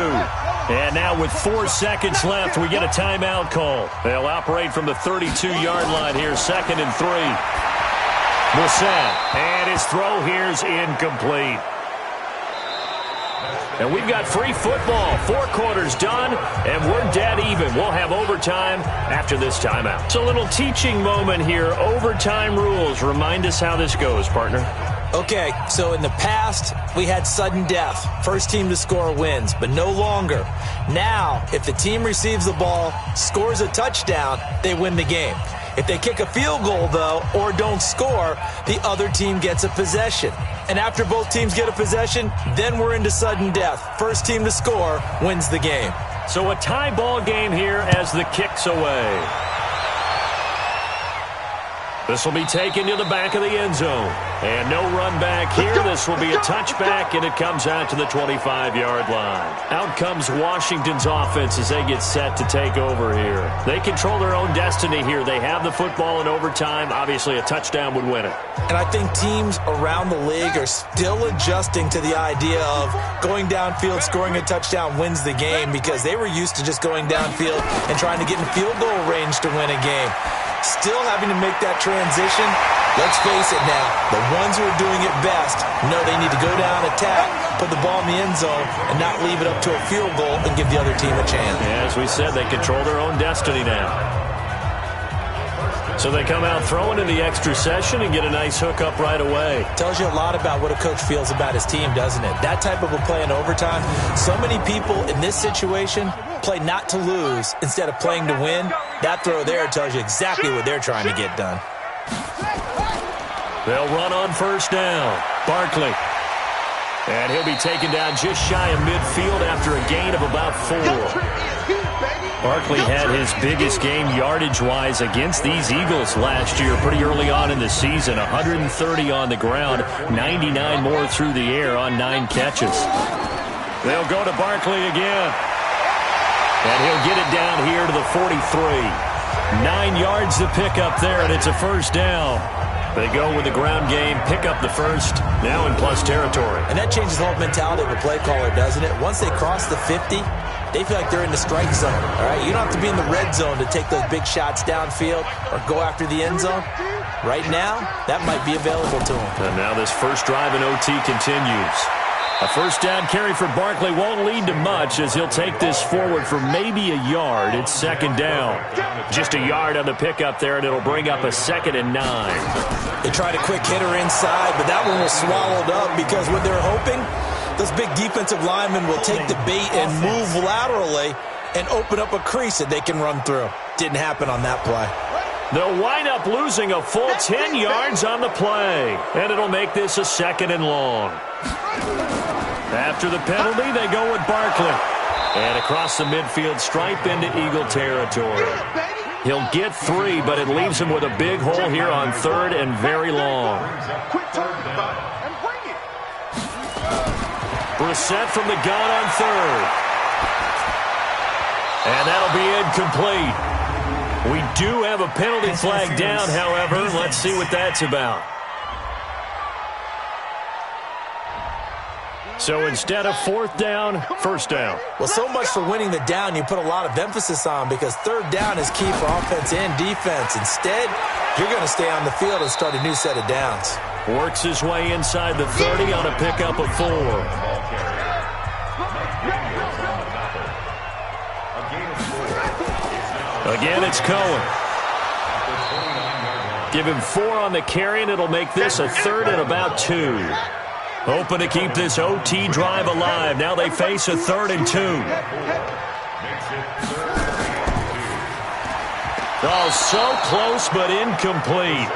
And now with 4 seconds left, we get a timeout call. They'll operate from the 32-yard line here, 2nd and 3. Brissett, and his throw here's incomplete. And we've got free football. 4 quarters done, and we're dead even. We'll have overtime after this timeout. It's a little teaching moment here. Overtime rules. Remind us how this goes, partner. Okay, so in the past, we had sudden death. First team to score wins, but no longer. Now, if the team receives the ball, scores a touchdown, they win the game. If they kick a field goal, though, or don't score, the other team gets a possession. And after both teams get a possession, then we're into sudden death. First team to score wins the game. So a tie ball game here as the kick's away. This will be taken to the back of the end zone. And no run back here. This will be a touchback, and it comes out to the 25-yard line. Out comes Washington's offense as they get set to take over here. They control their own destiny here. They have the football in overtime. Obviously, a touchdown would win it. And I think teams around the league are still adjusting to the idea of going downfield, scoring a touchdown wins the game, because they were used to just going downfield and trying to get in field goal range to win a game. Still having to make that transition. Let's face it now, the ones who are doing it best know they need to go down, attack, put the ball in the end zone, and not leave it up to a field goal and give the other team a chance. Yeah, as we said, they control their own destiny now. So they come out throwing in the extra session and get a nice hookup right away. Tells you a lot about what a coach feels about his team, doesn't it? That type of a play in overtime, so many people in this situation play not to lose instead of playing to win. That throw there tells you exactly what they're trying to get done. They'll run on first down. Barkley. And he'll be taken down just shy of midfield after a gain of about 4. Barkley had his biggest game yardage-wise against these Eagles last year pretty early on in the season. 130 on the ground, 99 more through the air on 9 catches. They'll go to Barkley again. And he'll get it down here to the 43. 9 yards to pick up there, and it's a first down. They go with the ground game, pick up the first, now in plus territory. And that changes the whole mentality of a play caller, doesn't it? Once they cross the 50, they feel like they're in the strike zone, all right? You don't have to be in the red zone to take those big shots downfield or go after the end zone. Right now, that might be available to them. And now this first drive in OT continues. A first down carry for Barkley won't lead to much as he'll take this forward for maybe a yard. It's second down. Just a yard on the pickup there, and it'll bring up a 2nd and 9. They tried a quick hitter inside, but that one was swallowed up because what they're hoping, those big defensive linemen will take the bait and move laterally and open up a crease that they can run through. Didn't happen on that play. They'll wind up losing a full 10 yards on the play, and it'll make this a 2nd and long. After the penalty, they go with Barkley. And across the midfield stripe into Eagle territory. He'll get 3, but it leaves him with a big hole here on 3rd and very long. Brissett from the gun on 3rd. And that'll be incomplete. We do have a penalty flag down, however. Let's see what that's about. So instead of 4th down, first down. Well, so much for winning the down you put a lot of emphasis on, because 3rd down is key for offense and defense. Instead, you're going to stay on the field and start a new set of downs. Works his way inside the 30 on a pickup of 4. Again, it's Cohen. Give him 4 on the carry, and it'll make this a 3rd and about 2. Hoping to keep this OT drive alive. Now they face a 3rd and 2. Oh, so close but incomplete.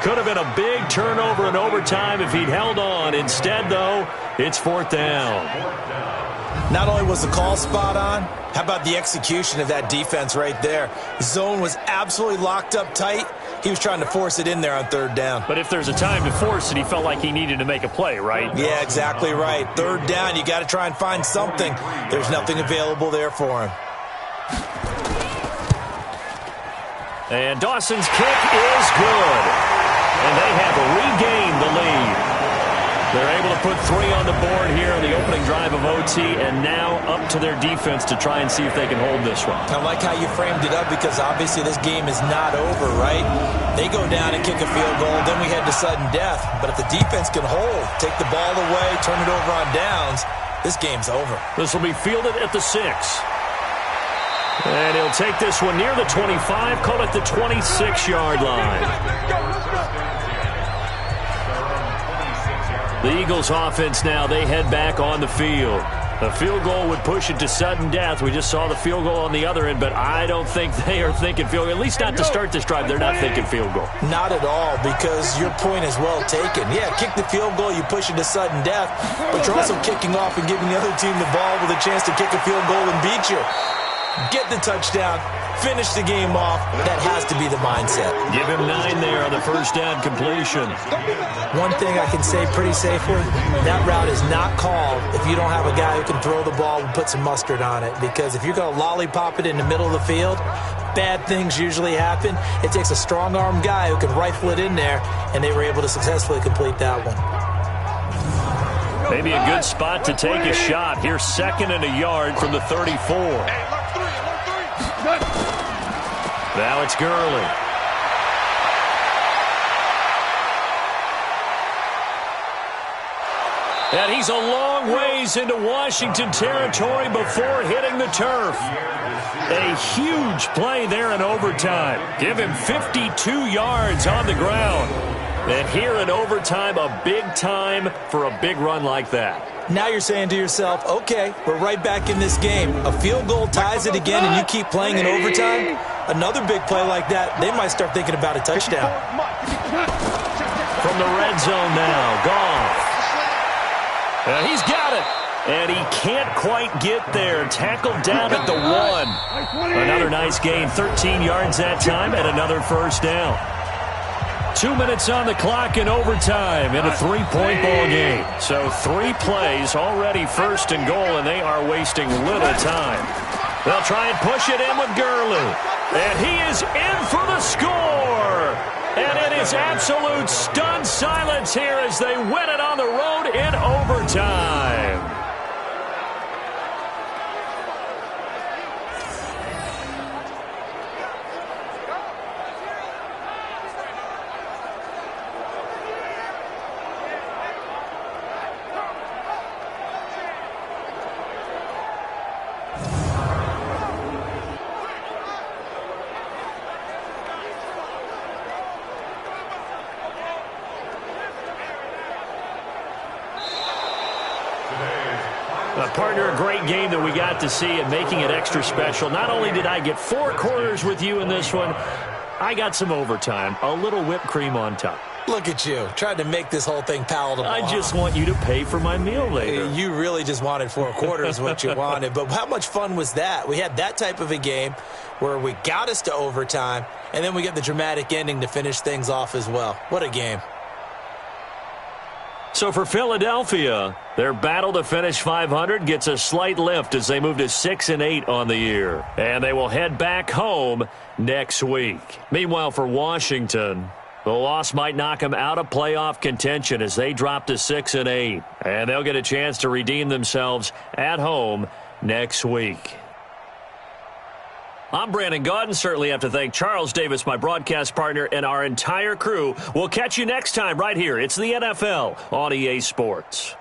Could have been a big turnover in overtime if he'd held on. Instead, though, it's 4th down. Not only was the call spot on, how about the execution of that defense right there? Zone was absolutely locked up tight. He was trying to force it in there on 3rd down. But if there's a time to force it, he felt like he needed to make a play, right? Yeah, exactly right. 3rd down, you got to try and find something. There's nothing available there for him. And Dawson's kick is good. And they have regained the lead. They're able to put 3 on the board here on the opening drive of OT, and now up to their defense to try and see if they can hold this one. I like how you framed it up, because obviously this game is not over, right? They go down and kick a field goal, then we head to sudden death. But if the defense can hold, take the ball away, turn it over on downs, this game's over. This will be fielded at the 6. And he'll take this one near the 25, call it the 26-yard line. The Eagles offense now, they head back on the field. A field goal would push it to sudden death. We just saw the field goal on the other end, but I don't think they are thinking field goal. At least not to start this drive. They're not thinking field goal. Not at all, because your point is well taken. Yeah, kick the field goal, you push it to sudden death, but you're also kicking off and giving the other team the ball with a chance to kick a field goal and beat you. Get the touchdown, finish the game off. That has to be the mindset. Give him 9 there on the first down completion. One thing I can say pretty safely, that route is not called if you don't have a guy who can throw the ball and put some mustard on it. Because if you're going to lollipop it in the middle of the field, bad things usually happen. It takes a strong-armed guy who can rifle it in there, and they were able to successfully complete that one. Maybe a good spot to take a shot. Here's 2nd and a yard from the 34. Now it's Gurley. And he's a long ways into Washington territory before hitting the turf. A huge play there in overtime. Give him 52 yards on the ground. And here in overtime, a big time for a big run like that. Now you're saying to yourself, okay, we're right back in this game. A field goal ties it again, and you keep playing in overtime. Another big play like that, they might start thinking about a touchdown. From the red zone now, Goff. He's got it. And he can't quite get there. Tackled down at the 1. Another nice gain, 13 yards that time, and another first down. 2 minutes on the clock in overtime in a 3-point ball game. So 3 plays already first and goal, and they are wasting little time. They'll try and push it in with Gurley. And he is in for the score. And it is absolute stunned silence here as they win it on the road in overtime. Partner, a great game that we got to see and making it extra special. Not only did I get 4 quarters with you in this one, I got some overtime, a little whipped cream on top. Look at you, trying to make this whole thing palatable. I just want you to pay for my meal later. You really just wanted 4 quarters what you wanted, but how much fun was that? We had that type of a game where we got us to overtime, and then we get the dramatic ending to finish things off as well. What a game. So for Philadelphia, their battle to finish 500 gets a slight lift as they move to 6-8 on the year. And they will head back home next week. Meanwhile, for Washington, the loss might knock them out of playoff contention as they drop to 6-8. And they'll get a chance to redeem themselves at home next week. I'm Brandon Gaudin. Certainly have to thank Charles Davis, my broadcast partner, and our entire crew. We'll catch you next time right here. It's the NFL on EA Sports.